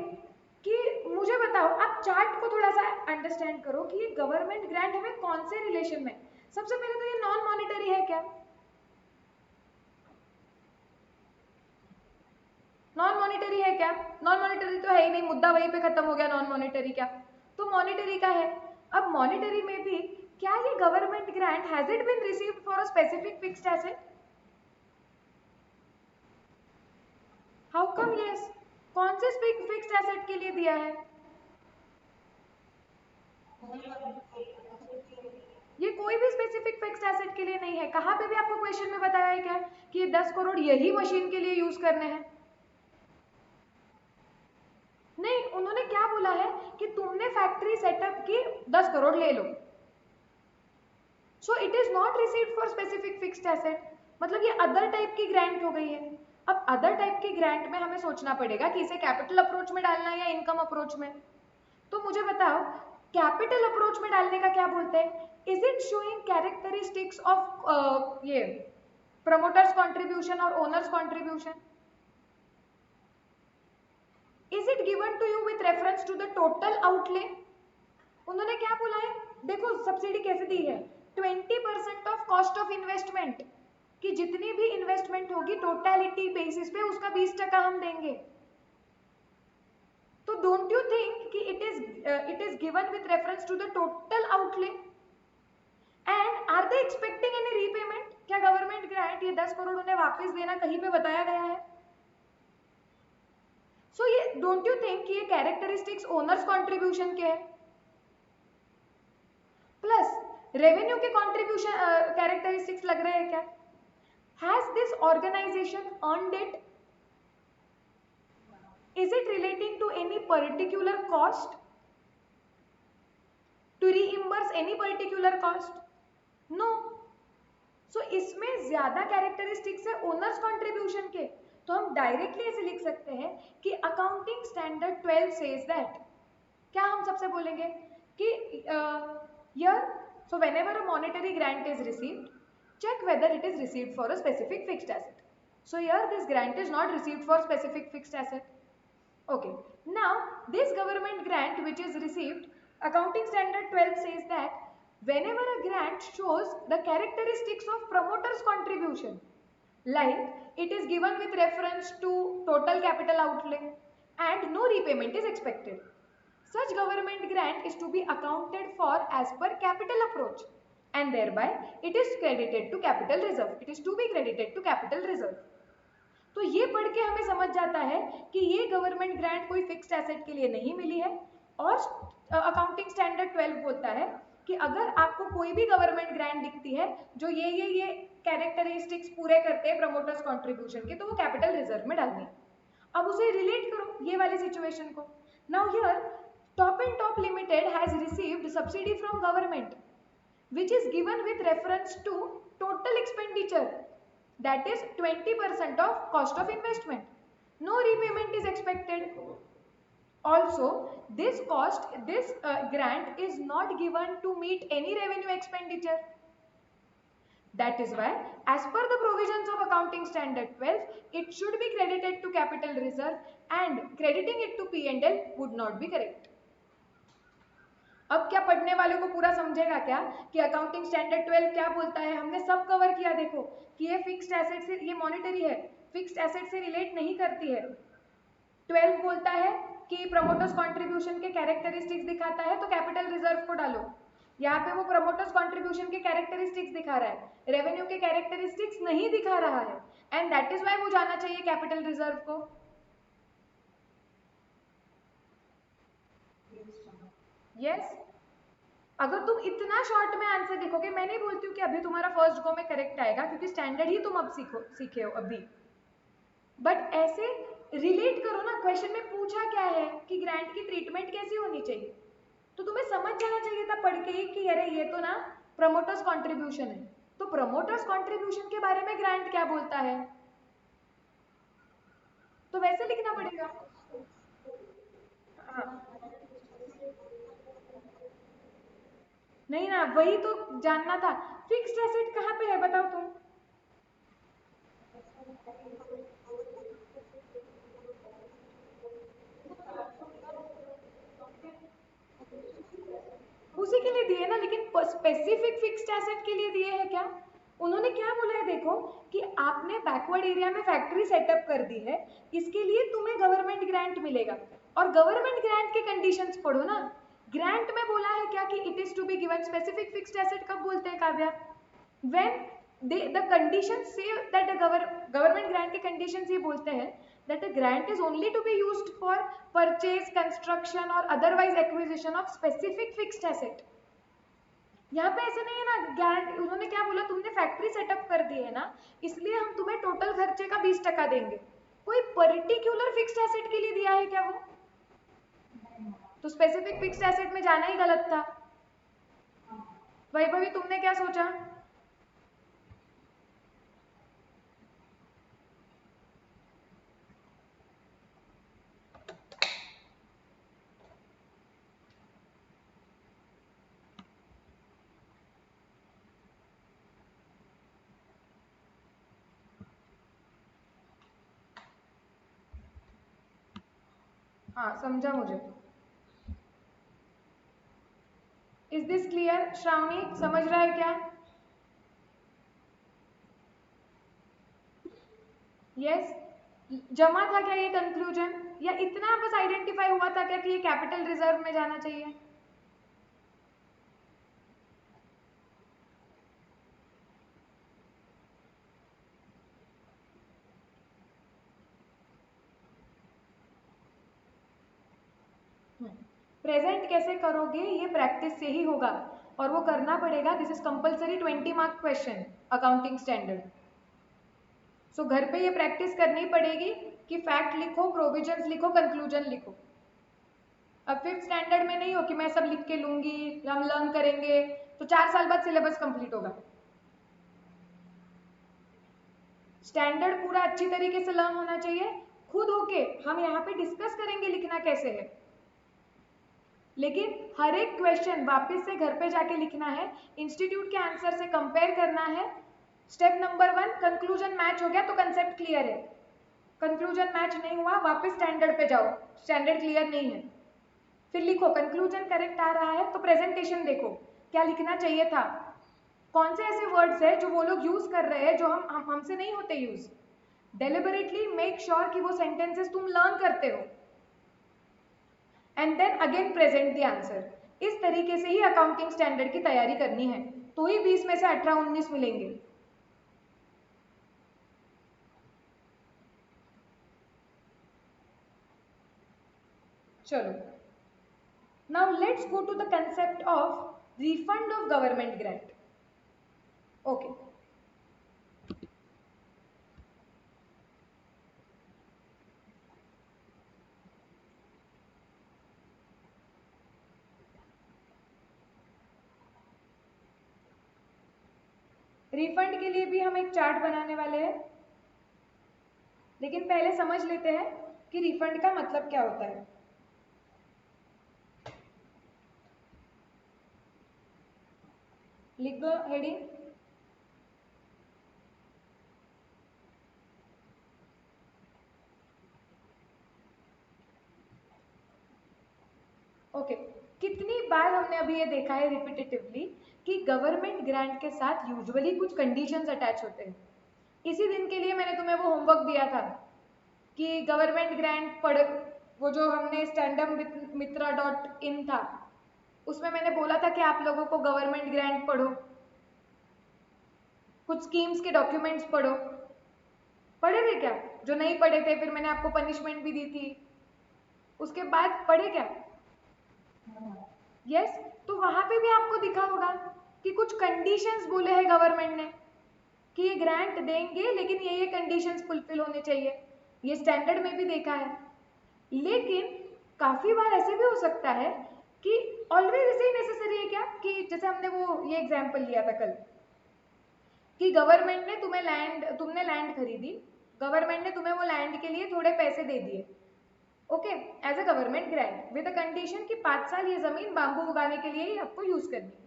Speaker 1: कि मुझे बताओ, आप चार्ट को थोड़ा सा अंडरस्टैंड करो कि ये गवर्नमेंट ग्रांट हमें कौन से रिलेशन में, सबसे पहले तो ये नॉन मॉनिटरी है क्या? नॉन मॉनिटरी है क्या? नॉन मॉनिटरी तो है ही नहीं, मुद्दा वहीं पे खत्म हो गया, नॉन मॉनिटरी क्या, तो मॉनिटरी का है। अब मॉनिटरी में भी क्या ये government grant has it been received for a specific fixed asset? How come yes? कौन से फिक्स्ड एसेट के लिए दिया है? ये कोई भी स्पेसिफिक फिक्स्ड एसेट के लिए नहीं है। कहाँ पे भी आपको क्वेश्चन में बताया है क्या कि ये 10 करोड़ यही मशीन के लिए यूज करने हैं? नहीं, उन्होंने क्या बोला है कि तुमने फैक्ट्री सेटअप की 10 करोड़ ले लो, so it is not received for specific fixed asset, मतलब ये अदर टाइप की ग्रांट हो गई है। अब अदर टाइप की ग्रांट में हमें सोचना पड़ेगा कि इसे कैपिटल अप्रोच में डालना है या इनकम अप्रोच में। तो मुझे बताओ, कैपिटल अप्रोच में डालने का क्या बोलते हैं? Is it showing characteristics of ये प्रमोटर्स कॉन्ट्रीब्यूशन और owners contribution? Is it given to you with reference to the total outlay? उन्होंने क्या बोला है, देखो सब्सिडी कैसे दी है, 20% ऑफ कॉस्ट ऑफ इन्वेस्टमेंट, कि जितनी भी इन्वेस्टमेंट होगी टोटलिटी बेसिस पे उसका 20% हम देंगे। तो डोंट यू थिंक कि it is given with reference to the total outlay? And are they expecting any repayment? क्या गवर्नमेंट ग्रांट ये 10 करोड़ उन्हें वापस देना कहीं पे बताया गया है? सो ये डोंट यू थिंक कि ये कैरेक्टरिस्टिक्स ओनर्स कॉन्ट्रीब्यूशन के है? प्लस रेवेन्यू के कॉन्ट्रीब्यूशन कैरेक्टरिस्टिक्स लग रहे हैं क्या? Has this organization earned it? Is it relating to any particular cost, to reimburse any particular cost? No. So इसमें ज्यादा कैरेक्टरिस्टिक्स है ओनर्स कॉन्ट्रीब्यूशन के, तो हम डायरेक्टली ऐसे लिख सकते हैं कि अकाउंटिंग स्टैंडर्ड 12 सेज दैट, क्या हम सबसे बोलेंगे कि here so whenever a monetary grant is received, check whether it is received for a specific fixed asset. So here this grant is not received for specific fixed asset. Okay, now this government grant which is received, accounting standard 12 says that whenever a grant shows the characteristics of promoter's contribution, like it is given with reference to total capital outlay and no repayment is expected, such government grant is to be accounted for as per capital approach and thereby it is credited to capital reserve. It is to be credited to capital reserve. तो ये पढ़ के हमें समझ जाता है कि ये गवर्नमेंट ग्रांट कोई फिक्स्ड एसेट के लिए नहीं मिली है, और अकाउंटिंग स्टैंडर्ड 12 बोलता है कि अगर आपको कोई भी गवर्नमेंट ग्रांट दिखती है जो ये कैरेक्टरिस्टिक्स पूरे करते हैं प्रमोटर्स कॉन्ट्रीब्यूशन के, तो वो कैपिटल रिजर्व में डालनी। अब उसे रिलेट करो ये वाली सिचुएशन को। Now here Top and Top Limited has received subsidy from government which is given with reference to total expenditure, that is 20% of cost of investment. No repayment is expected. Also, this grant is not given to meet any revenue expenditure. That is why, as per the provisions of Accounting Standard 12, it should be credited to capital reserve and crediting it to P&L would not be correct. अब क्या पढ़ने वाले को पूरा समझेगा क्या कि accounting standard 12 क्या बोलता है? हमने सब कवर किया देखो कि ये फिक्स्ड एसेट से, ये मॉनेटरी है, फिक्स्ड एसेट से रिलेट नहीं करती है। 12 बोलता है कि प्रमोटर्स कंट्रीब्यूशन के कैरेक्टरिस्टिक्स दिखाता है, तो कैपिटल रिजर्व को डालो। यहाँ पे वो प्रमोटर्स कंट्रीब्यूशन के कैरेक्टरिस्टिक्स दिखा रहा है, रेवेन्यू के कैरेक्टरिस्टिक्स नहीं दिखा रहा है, एंड दैट इज व्हाई वो जाना चाहिए कैपिटल रिजर्व को। यस, अगर तुम इतना शॉर्ट में आंसर देखोगे, मैं नहीं बोलती हूँ कि अभी तुम्हारा फर्स्ट गो में करेक्ट आएगा, क्योंकि स्टैंडर्ड ही तुम अब सीखे हो अभी, बट ऐसे रिलेट करो ना। क्वेश्चन में पूछा क्या है कि ग्रांट की ट्रीटमेंट कैसी होनी चाहिए, तो तुम्हें समझ जाना चाहिए था पढ़ के ही कि अरे ये तो ना प्रमोटर्स कंट्रीब्यूशन है, तो प्रमोटर्स कंट्रीब्यूशन के बारे में ग्रांट क्या बोलता है, तो वैसे लिखना पड़ेगा। हाँ, नहीं ना, वही तो जानना था। फिक्स्ड एसेट कहाँ पे है बताओ तुम? उसी के लिए दिए ना, लेकिन स्पेसिफिक फिक्स्ड एसेट के लिए दिए हैं क्या? उन्होंने क्या बोला है देखो, कि आपने बैकवर्ड एरिया में फैक्ट्री सेटअप कर दी है, इसके लिए तुम्हें गवर्नमेंट ग्रांट मिलेगा, और गवर्नमेंट ग्रांट के कंडीशंस पढ़ो ना। ग्रांट में बोला है क्या कि it is to be given, specific fixed asset कब बोलते हैं Kavya? when the conditions say that the government grant के conditions ये बोलते हैं that a grant is only to be used for purchase, construction or otherwise acquisition of specific fixed asset। यहाँ पे ऐसे नहीं है ना, गारंटी उन्होंने क्या बोला, तुमने फैक्ट्री सेटअप कर दी है ना, इसलिए हम तुम्हें टोटल खर्चे का 20% देंगे। कोई पर्टिकुलर फिक्स्ड एसेट के लिए दिया है क्या वो? तो स्पेसिफिक फिक्स्ड एसेट में जाना ही गलत था। वैभवी तुमने क्या सोचा? हाँ, समझा मुझे। इज दिस क्लियर श्रावणी, समझ रहा है क्या? यस, जमा था क्या ये कंक्लूजन, या इतना बस आइडेंटिफाई हुआ था क्या कि ये कैपिटल रिजर्व में जाना चाहिए? प्रेजेंट कैसे करोगे, ये प्रैक्टिस से ही होगा, और वो करना पड़ेगा। This is compulsory 20 mark question accounting standard. So घर पे ये प्रैक्टिस करनी पड़ेगी कि फैक्ट लिखो, प्रोविजंस लिखो, कंक्लूजन लिखो। अब 5th स्टैंडर्ड में नहीं हो कि मैं सब लिख के लूंगी, हम लर्न करेंगे, तो 4 साल बाद सिलेबस कंप्लीट होगा। स्टैंडर्ड पूरा अच्छी तरीके से लर्न होना चाहिए। खुद होके हम यहाँ पे डिस्कस करेंगे लिखना कैसे है, लेकिन हर एक क्वेश्चन वापस से घर पे जाके लिखना है, इंस्टीट्यूट के आंसर से कंपेयर करना है। स्टेप नंबर 1, कंक्लूजन मैच हो गया तो कंसेप्ट क्लियर है, कंक्लूजन मैच नहीं हुआ वापस स्टैंडर्ड पे जाओ, स्टैंडर्ड क्लियर नहीं है, फिर लिखो। कंक्लूजन करेक्ट आ रहा है तो प्रेजेंटेशन देखो क्या लिखना चाहिए था, कौन से ऐसे वर्ड्स है जो वो लोग यूज कर रहे हैं जो हमसे नहीं होते यूज। डेलिबरेटली मेक श्योर कि वो सेंटेंसेस तुम लर्न करते हो, and then again present the answer. इस तरीके से ही अकाउंटिंग स्टैंडर्ड की तैयारी करनी है, तो ही 20 में से 18-19 मिलेंगे। चलो, now let's go to the concept of refund of government grant. Okay, refund के लिए भी हम एक चार्ट बनाने वाले हैं, लेकिन पहले समझ लेते हैं कि रिफंड का मतलब क्या होता है। लिख दो हेडिंग। ओके, कितनी बार हमने अभी ये देखा है रिपीटेटिवली कि गवर्नमेंट ग्रांट के साथ यूजुअली कुछ कंडीशंस अटैच होते हैं। इसी दिन के लिए मैंने तुम्हें वो होमवर्क दिया था कि गवर्नमेंट ग्रांट पढ़, वो जो हमने standupmitra.in था उसमें मैंने बोला था कि आप लोगों को गवर्नमेंट ग्रांट पढ़ो, कुछ स्कीम्स के डॉक्यूमेंट्स पढ़ो। पढ़े थे क्या? जो नहीं पढ़े थे फिर मैंने आपको पनिशमेंट भी दी थी, उसके बाद पढ़े क्या? यस तो वहां पे भी आपको दिखा होगा कि कुछ कंडीशंस बोले हैं गवर्नमेंट ने कि ये ग्रांट देंगे लेकिन ये कंडीशंस फुलफिल होने चाहिए। ये स्टैंडर्ड में भी देखा है। लेकिन काफी बार ऐसे भी हो सकता है कि ऑलवेज ऐसे ही नेसेसरी है क्या कि जैसे हमने वो ये एग्जांपल लिया था कल कि गवर्नमेंट ने तुमने लैंड खरीदी, गवर्नमेंट ने तुम्हें वो लैंड के लिए थोड़े पैसे दे दिए, okay, as a government grant with a condition कि 5 साल ये जमीन बाम्बू उगाने के लिए ही आपको यूज करनी है।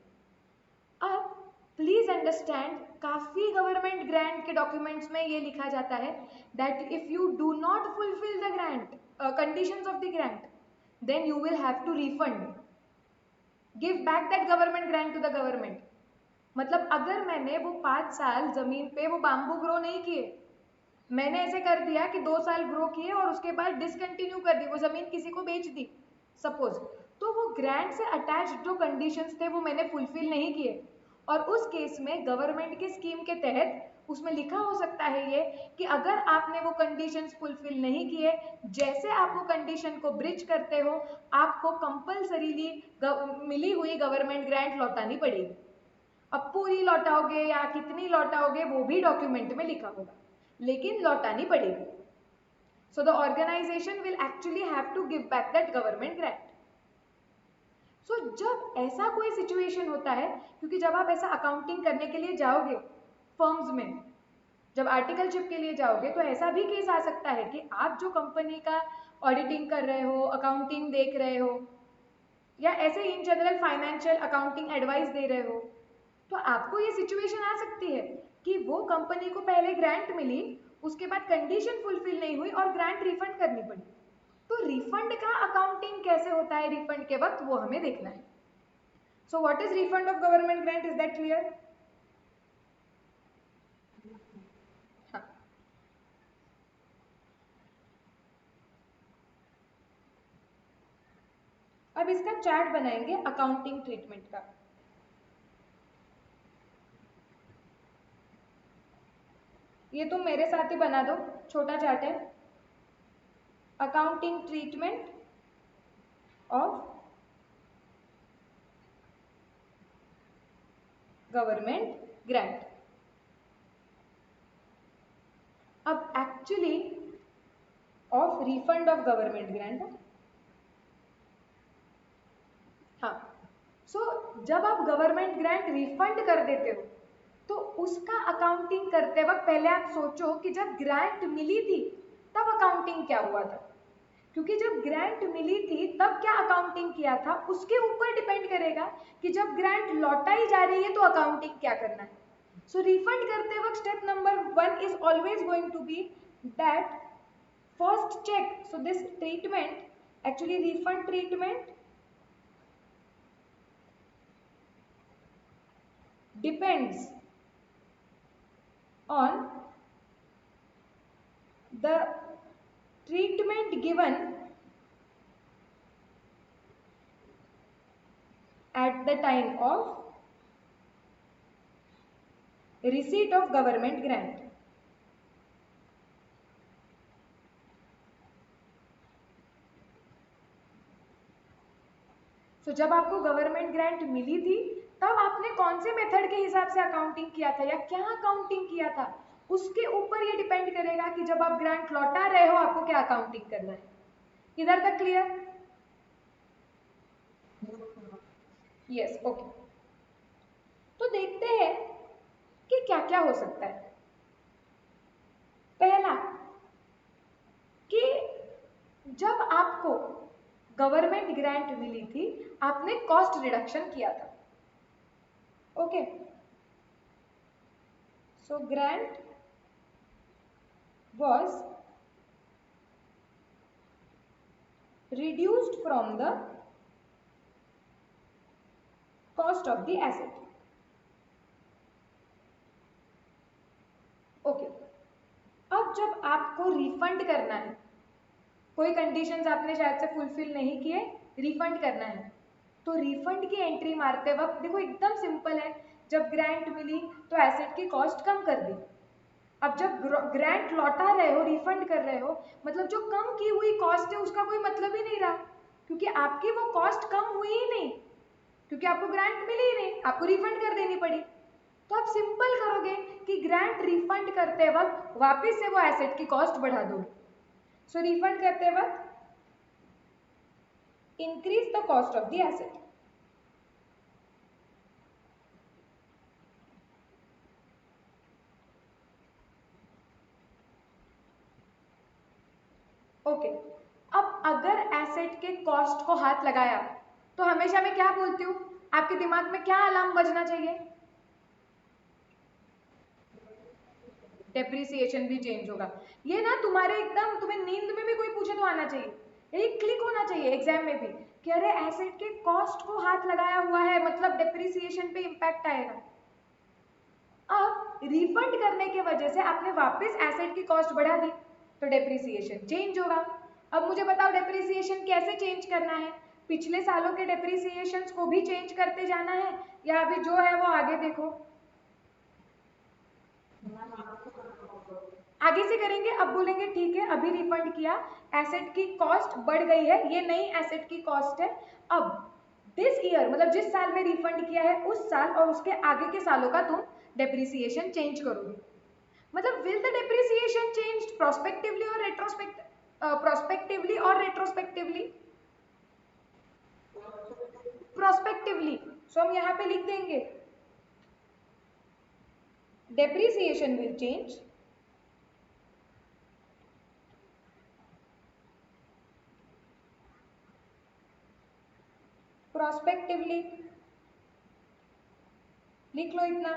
Speaker 1: अब प्लीज अंडरस्टैंड काफी गवर्नमेंट ग्रांट के डॉक्यूमेंट्स में ये लिखा जाता है that if you do not fulfil the grant conditions of the grant then you will have to refund, give back that government grant to the government. मतलब अगर मैंने वो 5 साल जमीन पे वो बाम्बू ग्रो नहीं किए, मैंने ऐसे कर दिया कि 2 साल ग्रो किए और उसके बाद डिसकंटिन्यू कर दी, वो जमीन किसी को बेच दी सपोज, तो वो ग्रांट से अटैच्ड जो कंडीशंस थे वो मैंने फुलफिल नहीं किए और उस केस में गवर्नमेंट के स्कीम के तहत उसमें लिखा हो सकता है ये कि अगर आपने वो कंडीशंस फुलफिल नहीं किए, जैसे आप वो कंडीशन को ब्रिच करते हो आपको कंपल्सरीली मिली हुई गवर्नमेंट ग्रांट लौटानी पड़ेगी। अब पूरी लौटाओगे या कितनी लौटाओगे वो भी डॉक्यूमेंट में लिखा होगा, लेकिन लौटानी पड़ेगी। So the organization will actually have to give back that government grant. So जब ऐसा कोई सिचुएशन होता है, क्योंकि जब आप ऐसा अकाउंटिंग करने के लिए जाओगे फर्म्स में, जब आर्टिकलशिप के लिए जाओगे तो ऐसा भी केस आ सकता है कि आप जो कंपनी का ऑडिटिंग कर रहे हो, अकाउंटिंग देख रहे हो या ऐसे in general financial accounting advice दे रहे हो, तो आपको ये सिचुएशन आ सकती है कि वो कंपनी को पहले ग्रांट मिली, उसके बाद कंडीशन फुलफिल नहीं हुई और ग्रांट रिफंड करनी पड़ी। तो रिफंड का अकाउंटिंग कैसे होता है रिफंड के वक्त वो हमें देखना है। So what is refund of government grant, is that clear? हाँ, अब इसका चार्ट बनाएंगे अकाउंटिंग ट्रीटमेंट का। ये तुम मेरे साथ ही बना दो, छोटा चार्ट है। Accounting treatment of government grant. अब actually of refund of government grant. हाँ, सो जब आप गवर्नमेंट ग्रांट रिफंड कर देते हो तो उसका अकाउंटिंग करते वक्त पहले आप सोचो कि जब ग्रांट मिली थी तब अकाउंटिंग क्या हुआ था, क्योंकि जब ग्रांट मिली थी तब क्या अकाउंटिंग किया था उसके ऊपर डिपेंड करेगा कि जब ग्रांट लौटाई जा रही है तो अकाउंटिंग क्या करना है। सो रिफंड करते वक्त step number 1 is always going to be that first check, so this treatment actually refund treatment depends on the treatment given at the time of receipt of government grant. So, जब आपको government grant मिली थी तब आपने कौन से method के हिसाब से अकाउंटिंग किया था या क्या अकाउंटिंग किया था, उसके ऊपर ये डिपेंड करेगा कि जब आप ग्रांट लौटा रहे हो आपको क्या अकाउंटिंग करना है। इधर तक क्लियर? Yes, okay. तो देखते हैं कि क्या क्या हो सकता है। पहला कि जब आपको गवर्नमेंट ग्रांट मिली थी आपने कॉस्ट रिडक्शन किया था, okay. So grant was reduced from the cost of the asset. Okay, अब जब आपको रिफंड करना है, कोई कंडीशंस आपने शायद से फुलफिल नहीं किए, रिफंड करना है, तो रिफंड की एंट्री मारते वक्त देखो एकदम सिंपल है, जब ग्रांट मिली तो एसेट की कॉस्ट कम कर दी। अब जब ग्रांट लौटा रहे हो, रिफंड कर रहे हो, मतलब जो कम की हुई कॉस्ट है उसका कोई मतलब ही नहीं रहा, क्योंकि आपकी वो कॉस्ट कम हुई ही नहीं, क्योंकि आपको ग्रांट मिली ही नहीं, आपको रिफंड कर देनी पड़ी। तो आप सिंपल करोगे कि ग्रांट रिफंड करते वक्त वापस से वो एसेट की कॉस्ट बढ़ा दोगे। सो रिफंड करते वक्त increase the cost of the asset. Okay, अब अगर एसेट के कॉस्ट को हाथ लगाया तो हमेशा मैं क्या बोलती हूँ, आपके दिमाग में क्या अलार्म बजना चाहिए? डेप्रिसिएशन भी चेंज होगा। ये ना तुम्हारे एकदम, तुम्हें नींद में भी कोई पूछे तो आना चाहिए, यही क्लिक होना चाहिए एग्जाम में भी कि अरे एसेट के कॉस्ट को हाथ लगाया हुआ है, मतलब डेप्रिसिएशन पे इम्पैक्ट आएगा। अब रिफंड करने के वजह से आपने वापस एसेट की कॉस्ट बढ़ा दी तो डेप्रिसिएशन चेंज होगा। अब मुझे बताओ डेप्रिसिएशन कैसे चेंज करना है? पिछले सालों के डेप्रिसिएशन को भी चेंज करते जाना है या अभी जो है वो आगे देखो? आगे से करेंगे। अब बोलेंगे ठीक है अभी रिफंड किया, एसेट की कॉस्ट बढ़ गई है, ये नई एसेट की कॉस्ट है, अब दिस ईयर मतलब जिस साल में रिफंड किया है उस साल और उसके आगे के सालों का तुम डेप्रिसिएशन चेंज करोगे। मतलब will the depreciation change prospectively और प्रोस्पेक्टिवली और रेट्रोस्पेक्टिवली? प्रोस्पेक्टिवली। सो हम यहाँ पे लिख देंगे डेप्रिसिएशन विल चेंज प्रोस्पेक्टिवली। लिख लो इतना।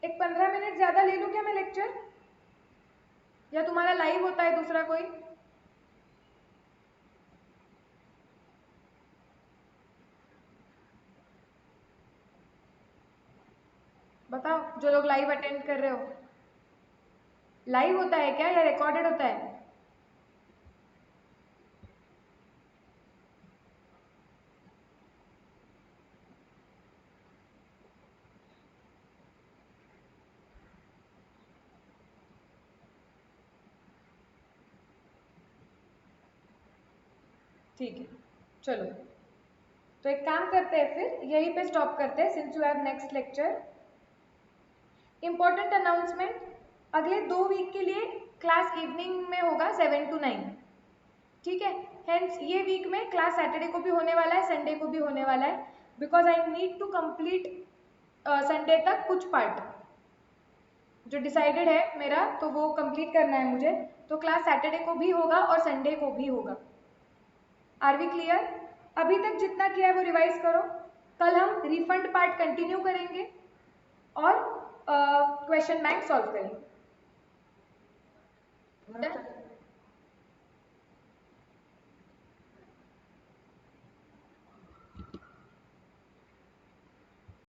Speaker 1: एक 15 मिनट ज्यादा ले लूं क्या मैं लेक्चर, या तुम्हारा लाइव होता है दूसरा कोई? बताओ जो लोग लाइव अटेंड कर रहे हो, लाइव होता है क्या या रिकॉर्डेड होता है? ठीक है, चलो तो एक काम करते हैं, फिर यहीं पे स्टॉप करते हैं since you have next lecture. Important announcement, अगले 2 वीक के लिए क्लास इवनिंग में होगा 7 to 9, ठीक है? हेंस ये वीक में क्लास सैटरडे को भी होने वाला है, संडे को भी होने वाला है, because I need to complete Sunday तक कुछ पार्ट जो डिसाइडेड है मेरा, तो वो कंप्लीट करना है मुझे, तो क्लास सैटरडे को भी होगा और संडे को भी होगा। Are we clear? अभी तक जितना किया है वो रिवाइज करो, कल हम रिफंड पार्ट कंटिन्यू करेंगे और क्वेश्चन बैंक सॉल्व करेंगे।